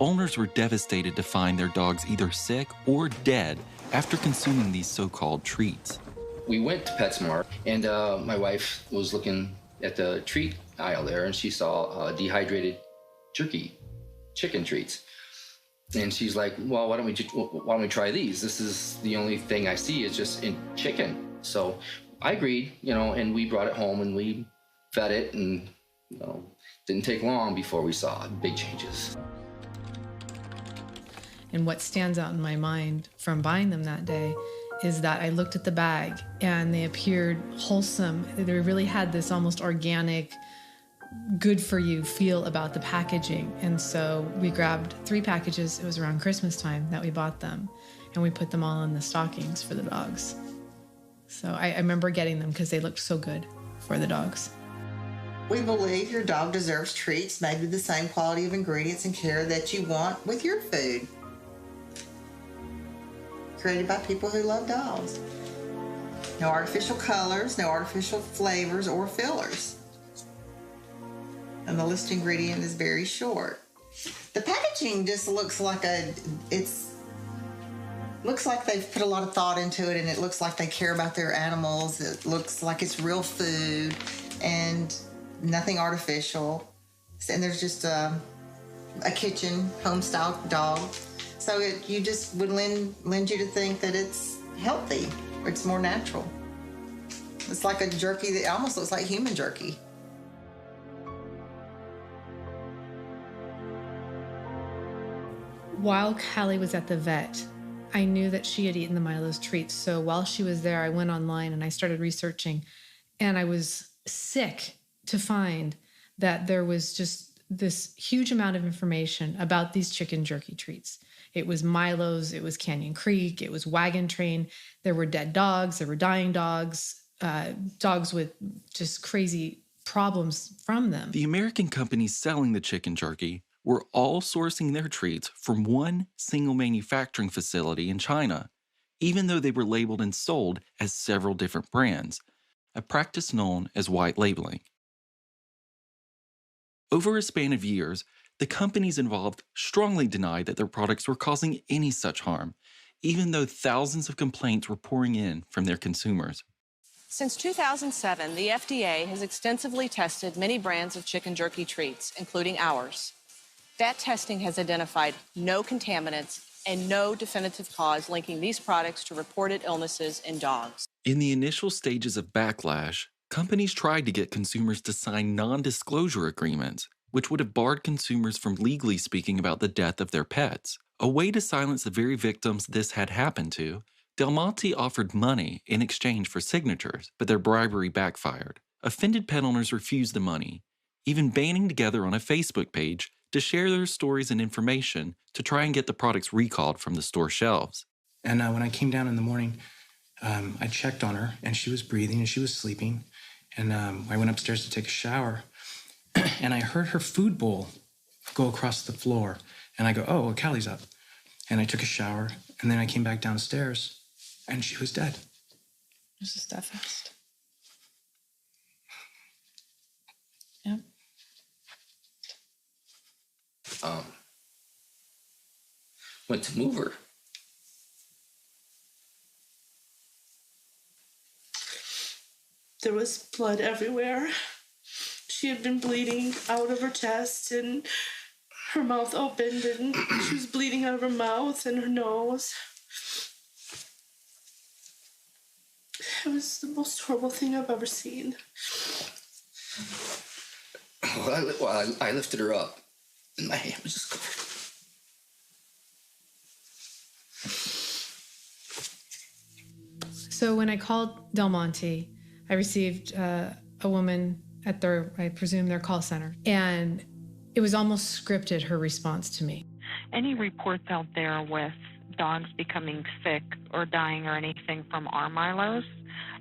Owners were devastated to find their dogs either sick or dead after consuming these so-called treats. We went to PetSmart, and my wife was looking at the treat aisle there, and she saw dehydrated jerky, chicken treats. And she's like, well, why don't we try these? This is the only thing I see is just in chicken. So I agreed, and we brought it home and we fed it, and didn't take long before we saw big changes. And what stands out in my mind from buying them that day is that I looked at the bag and they appeared wholesome. They really had this almost organic, good for you feel about the packaging. And so we grabbed 3 packages. It was around Christmas time that we bought them, and we put them all in the stockings for the dogs. So I remember getting them because they looked so good for the dogs. We believe your dog deserves treats made with the same quality of ingredients and care that you want with your food. created by people who love dogs. No artificial colors, no artificial flavors or fillers. And the list ingredient is very short. The packaging just looks like looks like they've put a lot of thought into it, and it looks like they care about their animals. It looks like it's real food and nothing artificial. And there's just a kitchen home-style dog. So you just would lend you to think that it's healthy, or it's more natural. It's like a jerky that almost looks like human jerky. While Callie was at the vet, I knew that she had eaten the Milo's treats. So while she was there, I went online and I started researching. And I was sick to find that there was just this huge amount of information about these chicken jerky treats. It was Milo's, it was Canyon Creek, it was Wagon Train. There were dead dogs, there were dying dogs, dogs with just crazy problems from them. The American companies selling the chicken jerky were all sourcing their treats from one single manufacturing facility in China, even though they were labeled and sold as several different brands, a practice known as white labeling. Over a span of years, the companies involved strongly denied that their products were causing any such harm, even though thousands of complaints were pouring in from their consumers. Since 2007, the FDA has extensively tested many brands of chicken jerky treats, including ours. That testing has identified no contaminants and no definitive cause linking these products to reported illnesses in dogs. In the initial stages of backlash, companies tried to get consumers to sign non-disclosure agreements, which would have barred consumers from legally speaking about the death of their pets. A way to silence the very victims this had happened to, Del Monte offered money in exchange for signatures, but their bribery backfired. Offended pet owners refused the money, even banding together on a Facebook page to share their stories and information to try and get the products recalled from the store shelves. And when I came down in the morning, I checked on her, and she was breathing and she was sleeping. And I went upstairs to take a shower, and I heard her food bowl go across the floor. And I go, oh, well, Callie's up. And I took a shower, and then I came back downstairs, and she was dead. This is that fast. Yep. Went to move her. There was blood everywhere. She had been bleeding out of her chest, and her mouth opened, and she was bleeding out of her mouth and her nose. It was the most horrible thing I've ever seen. I lifted her up, and my hand was just covered. So when I called Del Monte, I received a woman at their, I presume, their call center. And it was almost scripted, her response to me. Any reports out there with dogs becoming sick or dying or anything from our Milos,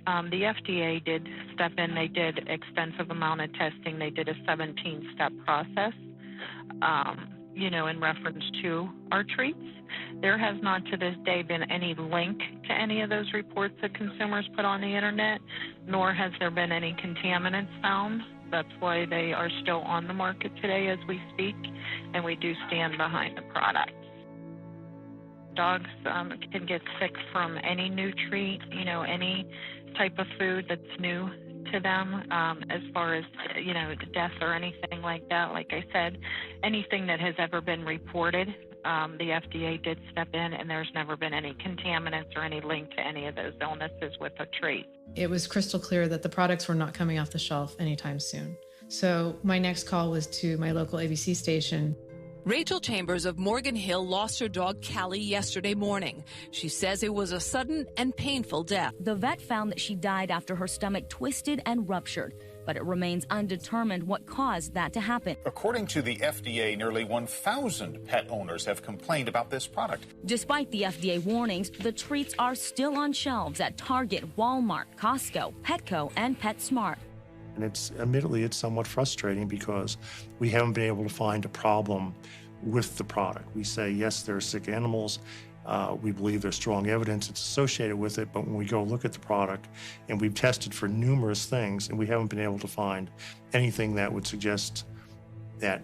the FDA did step in. They did extensive amount of testing. They did a 17-step process, in reference to our treats. There has not to this day been any link to any of those reports that consumers put on the internet, nor has there been any contaminants found. That's why they are still on the market today as we speak, and we do stand behind the product. Dogs can get sick from any new treat, any type of food that's new to them, as far as, death or anything like that. Like I said, anything that has ever been reported, the FDA did step in, and there's never been any contaminants or any link to any of those illnesses with a treat. It was crystal clear that the products were not coming off the shelf anytime soon. So my next call was to my local ABC station. Rachel Chambers of Morgan Hill lost her dog Callie yesterday morning. She says it was a sudden and painful death. The vet found that she died after her stomach twisted and ruptured, but it remains undetermined what caused that to happen. According to the FDA, nearly 1,000 pet owners have complained about this product. Despite the FDA warnings, the treats are still on shelves at Target, Walmart, Costco, Petco, and PetSmart. And admittedly, it's somewhat frustrating because we haven't been able to find a problem with the product. We say, yes, there are sick animals, We believe there's strong evidence it's associated with it, but when we go look at the product, and we've tested for numerous things, and we haven't been able to find anything that would suggest that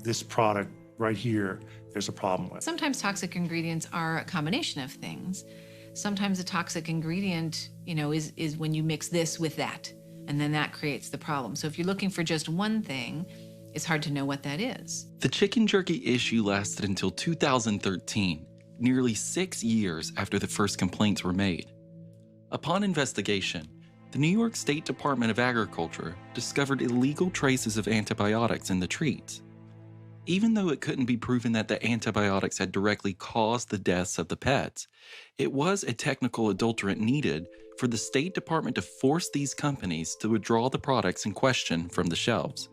this product right here, there's a problem with. Sometimes toxic ingredients are a combination of things. Sometimes a toxic ingredient, is when you mix this with that, and then that creates the problem. So if you're looking for just one thing, it's hard to know what that is. The chicken jerky issue lasted until 2013, nearly 6 years after the first complaints were made. Upon investigation, the New York State Department of Agriculture discovered illegal traces of antibiotics in the treats. Even though it couldn't be proven that the antibiotics had directly caused the deaths of the pets, it was a technical adulterant needed for the State Department to force these companies to withdraw the products in question from the shelves.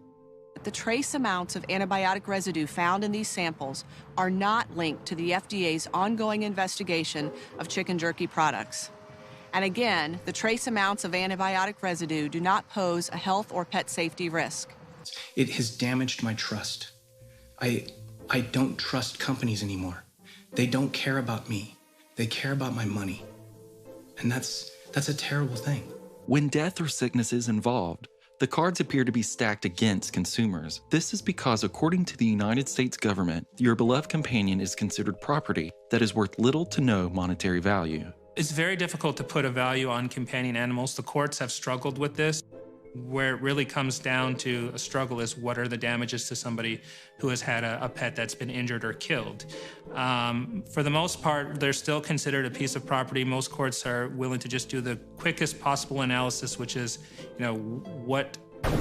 The trace amounts of antibiotic residue found in these samples are not linked to the FDA's ongoing investigation of chicken jerky products. And again, the trace amounts of antibiotic residue do not pose a health or pet safety risk. It has damaged my trust. I don't trust companies anymore. They don't care about me. They care about my money. And that's a terrible thing. When death or sickness is involved, the cards appear to be stacked against consumers. This is because, according to the United States government, your beloved companion is considered property that is worth little to no monetary value. It's very difficult to put a value on companion animals. The courts have struggled with this. Where it really comes down to a struggle is what are the damages to somebody who has had a pet that's been injured or killed. For the most part, they're still considered a piece of property. Most courts are willing to just do the quickest possible analysis, which is, what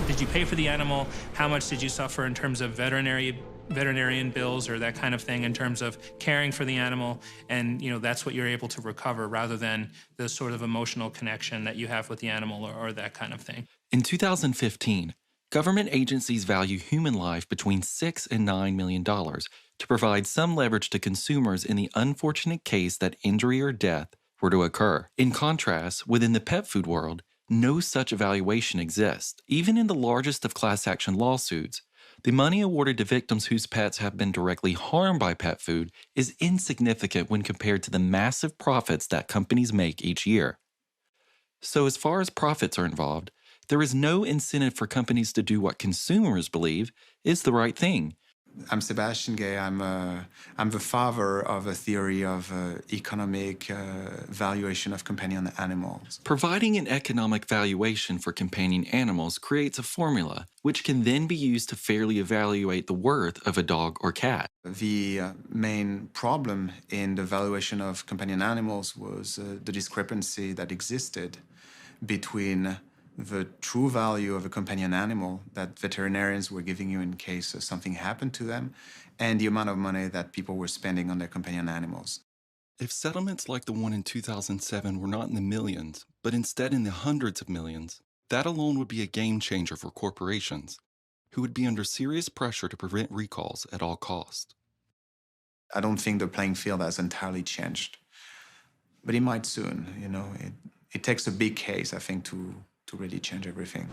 did you pay for the animal? How much did you suffer in terms of veterinarian bills or that kind of thing in terms of caring for the animal? And, that's what you're able to recover rather than the sort of emotional connection that you have with the animal or that kind of thing. In 2015, government agencies value human life between $6 and $9 million to provide some leverage to consumers in the unfortunate case that injury or death were to occur. In contrast, within the pet food world, no such evaluation exists. Even in the largest of class action lawsuits, the money awarded to victims whose pets have been directly harmed by pet food is insignificant when compared to the massive profits that companies make each year. So as far as profits are involved, there is no incentive for companies to do what consumers believe is the right thing. I'm Sebastian Gay. I'm the father of a theory of economic valuation of companion animals. Providing an economic valuation for companion animals creates a formula which can then be used to fairly evaluate the worth of a dog or cat. The main problem in the valuation of companion animals was the discrepancy that existed between the true value of a companion animal that veterinarians were giving you in case something happened to them, and the amount of money that people were spending on their companion animals. If settlements like the one in 2007 were not in the millions, but instead in the hundreds of millions, that alone would be a game changer for corporations, who would be under serious pressure to prevent recalls at all costs. I don't think the playing field has entirely changed, but it might soon. It takes a big case, I think, to really change everything.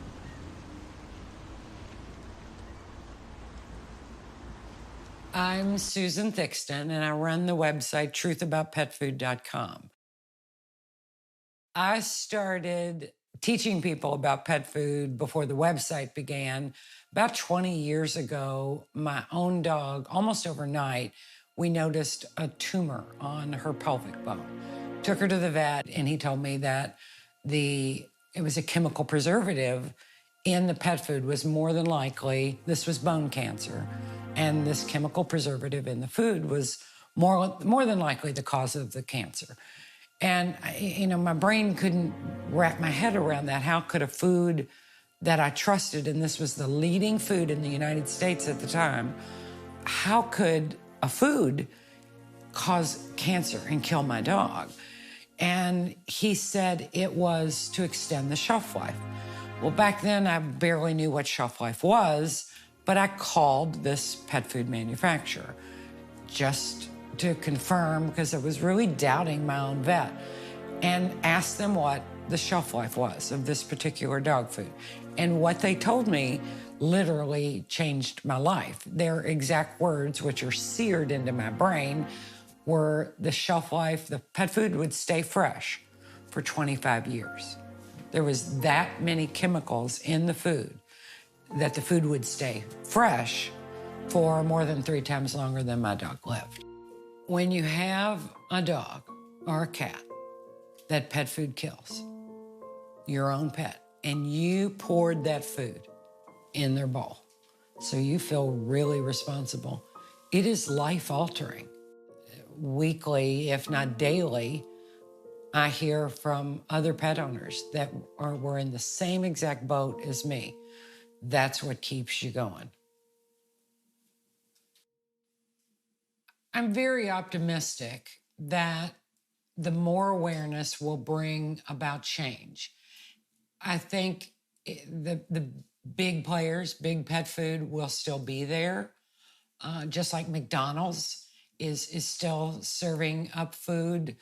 I'm Susan Thixton, and I run the website truthaboutpetfood.com. I started teaching people about pet food before the website began. About 20 years ago, my own dog, almost overnight, we noticed a tumor on her pelvic bone. Took her to the vet, and he told me that it was a chemical preservative in the pet food was more than likely, this was bone cancer, and this chemical preservative in the food was more than likely the cause of the cancer. And, my brain couldn't wrap my head around that. How could a food that I trusted, and this was the leading food in the United States at the time, how could a food cause cancer and kill my dog? And he said it was to extend the shelf life. Well, back then I barely knew what shelf life was, but I called this pet food manufacturer just to confirm, because I was really doubting my own vet, and asked them what the shelf life was of this particular dog food. And what they told me literally changed my life. Their exact words, which are seared into my brain, were the shelf life, the pet food would stay fresh for 25 years. There was that many chemicals in the food that the food would stay fresh for more than 3 times longer than my dog lived. When you have a dog or a cat that pet food kills, your own pet, and you poured that food in their bowl, so you feel really responsible, it is life-altering. Weekly, if not daily, I hear from other pet owners that were in the same exact boat as me. That's what keeps you going. I'm very optimistic that the more awareness will bring about change. I think the big players, big pet food, will still be there, just like McDonald's is still serving up food.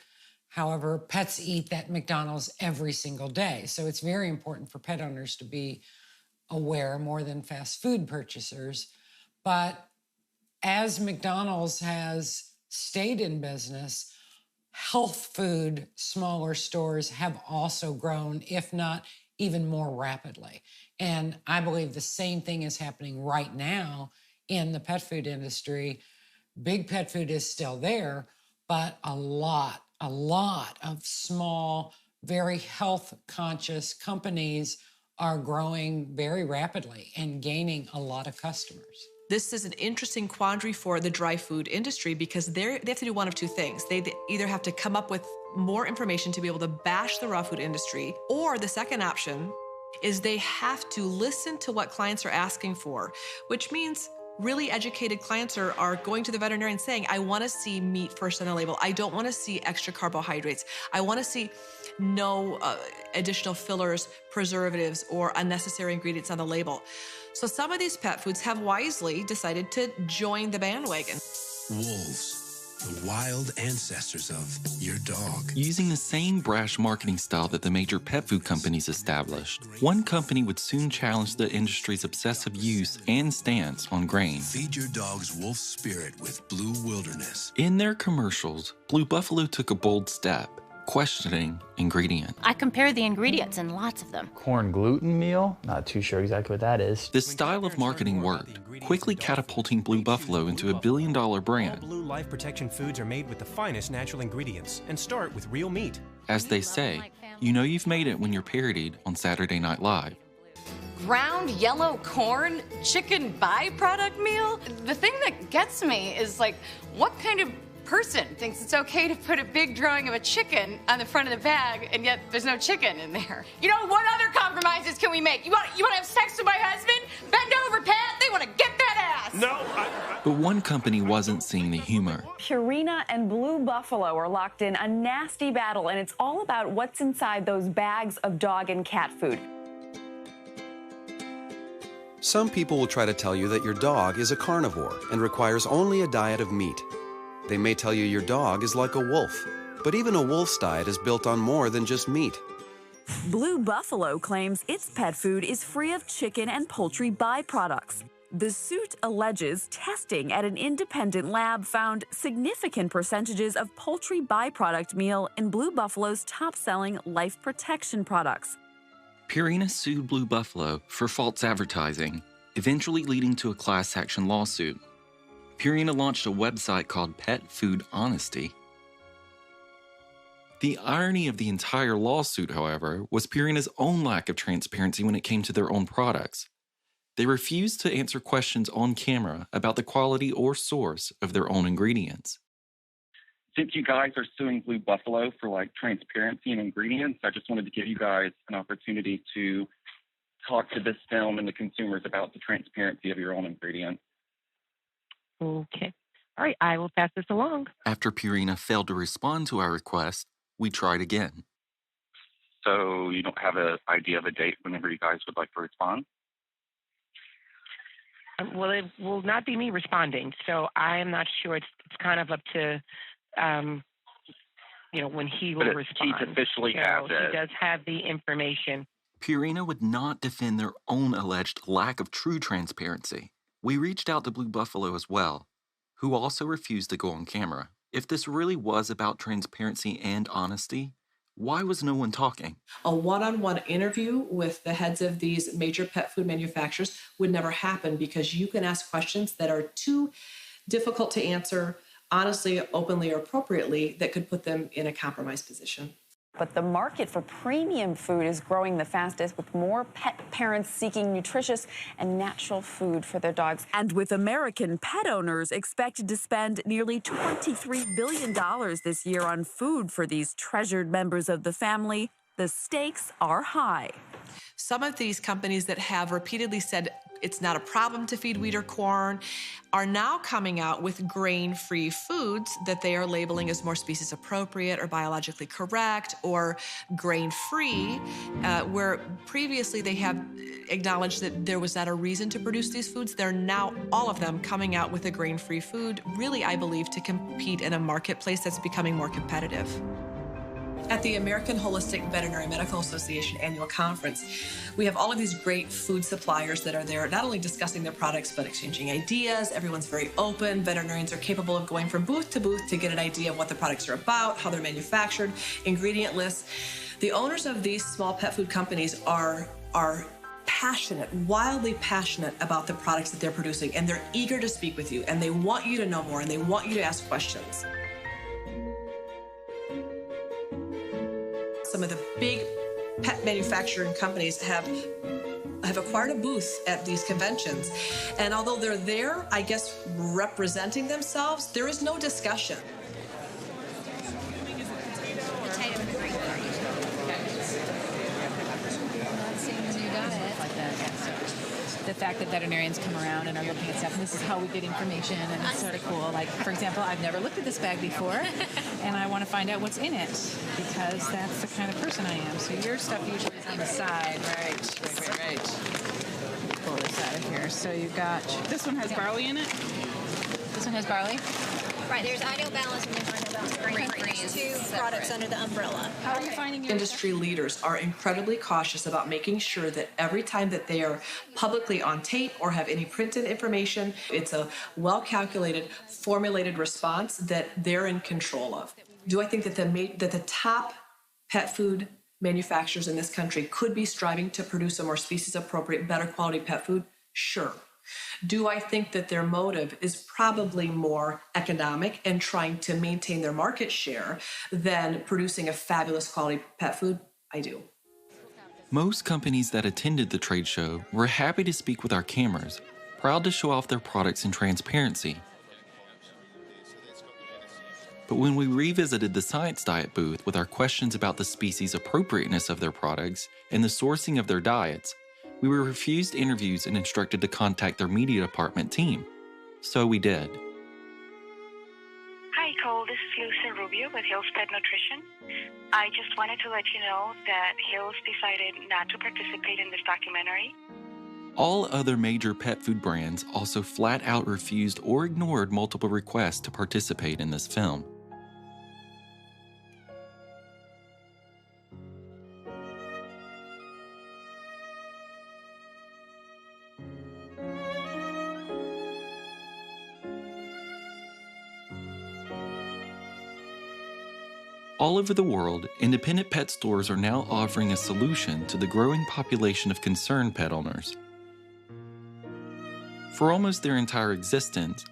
However, pets eat that McDonald's every single day. So it's very important for pet owners to be aware more than fast food purchasers. But as McDonald's has stayed in business, health food, smaller stores have also grown, if not even more rapidly. And I believe the same thing is happening right now in the pet food industry. Big pet food is still there, but a lot of small, very health-conscious companies are growing very rapidly and gaining a lot of customers. This is an interesting quandary for the dry food industry because they have to do one of two things. They either have to come up with more information to be able to bash the raw food industry, or the second option is they have to listen to what clients are asking for, which means really educated clients are going to the veterinarian saying, I want to see meat first on the label. I don't want to see extra carbohydrates. I want to see no additional fillers, preservatives, or unnecessary ingredients on the label. So some of these pet foods have wisely decided to join the bandwagon. Wolves, the wild ancestors of your dog. Using the same brash marketing style that the major pet food companies established, one company would soon challenge the industry's obsessive use and stance on grain. Feed your dog's wolf spirit with Blue Wilderness. In their commercials, Blue Buffalo took a bold step, questioning ingredients. I compare the ingredients and lots of them. Corn gluten meal? Not too sure exactly what that is. This style of marketing worked, quickly catapulting Blue Buffalo into a billion-dollar brand. All Blue Life Protection foods are made with the finest natural ingredients and start with real meat. As they say, you know you've made it when you're parodied on Saturday Night Live. Ground yellow corn chicken byproduct meal? The thing that gets me is, like, what kind of person thinks it's okay to put a big drawing of a chicken on the front of the bag, and yet there's no chicken in there? You know, what other compromises can we make? You want to have sex with my husband? Bend over, Pat. They want to get that ass. No. But one company wasn't seeing the humor. Purina and Blue Buffalo are locked in a nasty battle, and it's all about what's inside those bags of dog and cat food. Some people will try to tell you that your dog is a carnivore and requires only a diet of meat. They may tell you your dog is like a wolf, but even a wolf's diet is built on more than just meat. Blue Buffalo claims its pet food is free of chicken and poultry byproducts. The suit alleges testing at an independent lab found significant percentages of poultry byproduct meal in Blue Buffalo's top-selling life protection products. Purina sued Blue Buffalo for false advertising, eventually leading to a class action lawsuit. Purina launched a website called Pet Food Honesty. The irony of the entire lawsuit, however, was Purina's own lack of transparency when it came to their own products. They refused to answer questions on camera about the quality or source of their own ingredients. Since you guys are suing Blue Buffalo for transparency and ingredients, I just wanted to give you guys an opportunity to talk to this film and the consumers about the transparency of your own ingredients. Okay. All right, I will pass this along. After Purina failed to respond to our request, we tried again. So you don't have an idea of a date whenever you guys would like to respond? Well, it will not be me responding, so I am not sure. It's kind of up to, when he will respond. He officially has it. He does have the information. Purina would not defend their own alleged lack of true transparency. We reached out to Blue Buffalo as well, who also refused to go on camera. If this really was about transparency and honesty, why was no one talking? A one-on-one interview with the heads of these major pet food manufacturers would never happen because you can ask questions that are too difficult to answer honestly, openly, or appropriately that could put them in a compromised position. But the market for premium food is growing the fastest, with more pet parents seeking nutritious and natural food for their dogs. And with American pet owners expected to spend nearly $23 billion this year on food for these treasured members of the family, the stakes are high. Some of these companies that have repeatedly said it's not a problem to feed wheat or corn are now coming out with grain-free foods that they are labeling as more species appropriate or biologically correct or grain-free, where previously they have acknowledged that there was not a reason to produce these foods. They're now, all of them, coming out with a grain-free food, really, I believe, to compete in a marketplace that's becoming more competitive. At the American Holistic Veterinary Medical Association annual conference, we have all of these great food suppliers that are there, not only discussing their products, but exchanging ideas. Everyone's very open. Veterinarians are capable of going from booth to get an idea of what the products are about, how they're manufactured, ingredient lists. The owners of these small pet food companies are passionate, wildly passionate about the products that they're producing, and they're eager to speak with you, and they want you to know more, and they want you to ask questions. Some of the big pet manufacturing companies have acquired a booth at these conventions. And although they're there, I guess, representing themselves, there is no discussion. The fact that veterinarians come around and are looking at stuff, and this is how we get information, and it's sort of cool. Like, for example, I've never looked at this bag before, and I want to find out what's in it, because that's the kind of person I am. So your stuff usually is on the side, right. Pull this out of here. So you've got, this one has barley in it? This one has barley? Right, there's ideal balance and there's ideal balance grain. There's two products under the umbrella. How are you finding your Industry leaders are incredibly cautious about making sure that every time that they are publicly on tape or have any printed information, it's a well-calculated, formulated response that they're in control of. Do I think that the top pet food manufacturers in this country could be striving to produce a more species-appropriate, better quality pet food? Sure. Do I think that their motive is probably more economic and trying to maintain their market share than producing a fabulous quality pet food? I do. Most companies that attended the trade show were happy to speak with our cameras, proud to show off their products in transparency. But when we revisited the Science Diet booth with our questions about the species appropriateness of their products and the sourcing of their diets, we were refused interviews and instructed to contact their media department team. So we did. Hi, Cole. This is Lucy Rubio with Hills Pet Nutrition. I just wanted to let you know that Hills decided not to participate in this documentary. All other major pet food brands also flat out refused or ignored multiple requests to participate in this film. All over the world, independent pet stores are now offering a solution to the growing population of concerned pet owners. For almost their entire existence,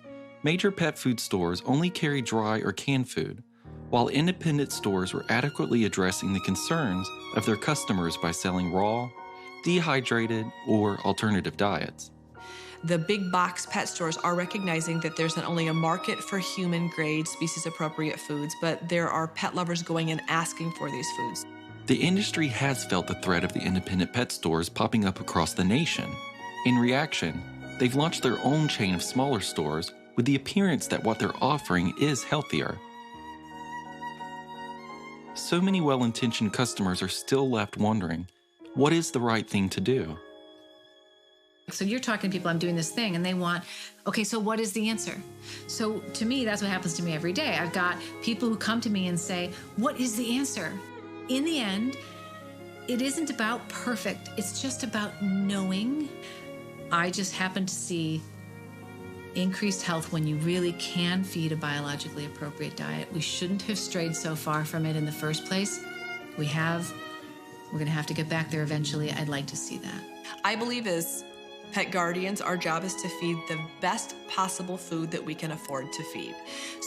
major pet food stores only carry dry or canned food, while independent stores were adequately addressing the concerns of their customers by selling raw, dehydrated, or alternative diets. The big box pet stores are recognizing that there's not only a market for human-grade, species-appropriate foods, but there are pet lovers going and asking for these foods. The industry has felt the threat of the independent pet stores popping up across the nation. In reaction, they've launched their own chain of smaller stores with the appearance that what they're offering is healthier. So many well-intentioned customers are still left wondering, what is the right thing to do? So you're talking to people, I'm doing this thing, and they want, okay, so what is the answer? So to me, that's what happens to me every day. I've got people who come to me and say, what is the answer? In the end, it isn't about perfect. It's just about knowing. I just happen to see increased health when you really can feed a biologically appropriate diet. We shouldn't have strayed so far from it in the first place. We have. We're going to have to get back there eventually. I'd like to see that. I believe as pet guardians, our job is to feed the best possible food that we can afford to feed.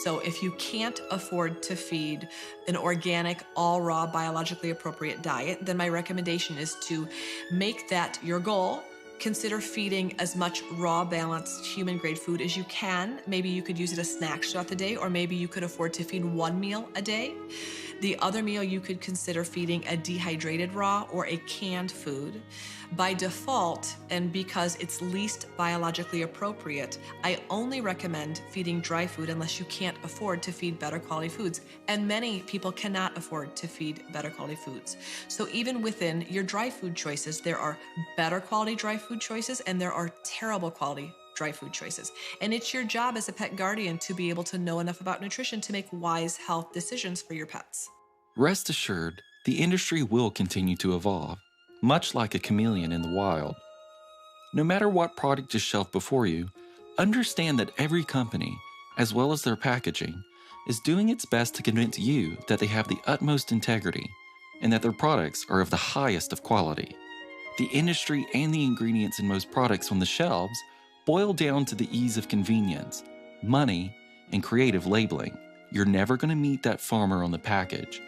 So if you can't afford to feed an organic, all raw, biologically appropriate diet, then my recommendation is to make that your goal. Consider feeding as much raw, balanced, human-grade food as you can. Maybe you could use it as snacks throughout the day, or maybe you could afford to feed one meal a day. The other meal you could consider feeding a dehydrated raw or a canned food. By default, and because it's least biologically appropriate, I only recommend feeding dry food unless you can't afford to feed better quality foods. And many people cannot afford to feed better quality foods. So even within your dry food choices, there are better quality dry food choices and there are terrible quality dry food choices. And it's your job as a pet guardian to be able to know enough about nutrition to make wise health decisions for your pets. Rest assured, the industry will continue to evolve, much like a chameleon in the wild. No matter what product is shelved before you, understand that every company, as well as their packaging, is doing its best to convince you that they have the utmost integrity and that their products are of the highest of quality. The industry and the ingredients in most products on the shelves boil down to the ease of convenience, money, and creative labeling. You're never going to meet that farmer on the package,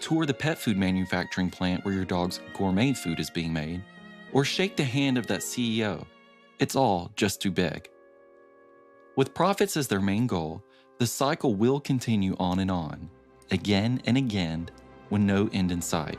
tour the pet food manufacturing plant where your dog's gourmet food is being made, or shake the hand of that CEO. It's all just too big. With profits as their main goal, the cycle will continue on and on, again and again, with no end in sight.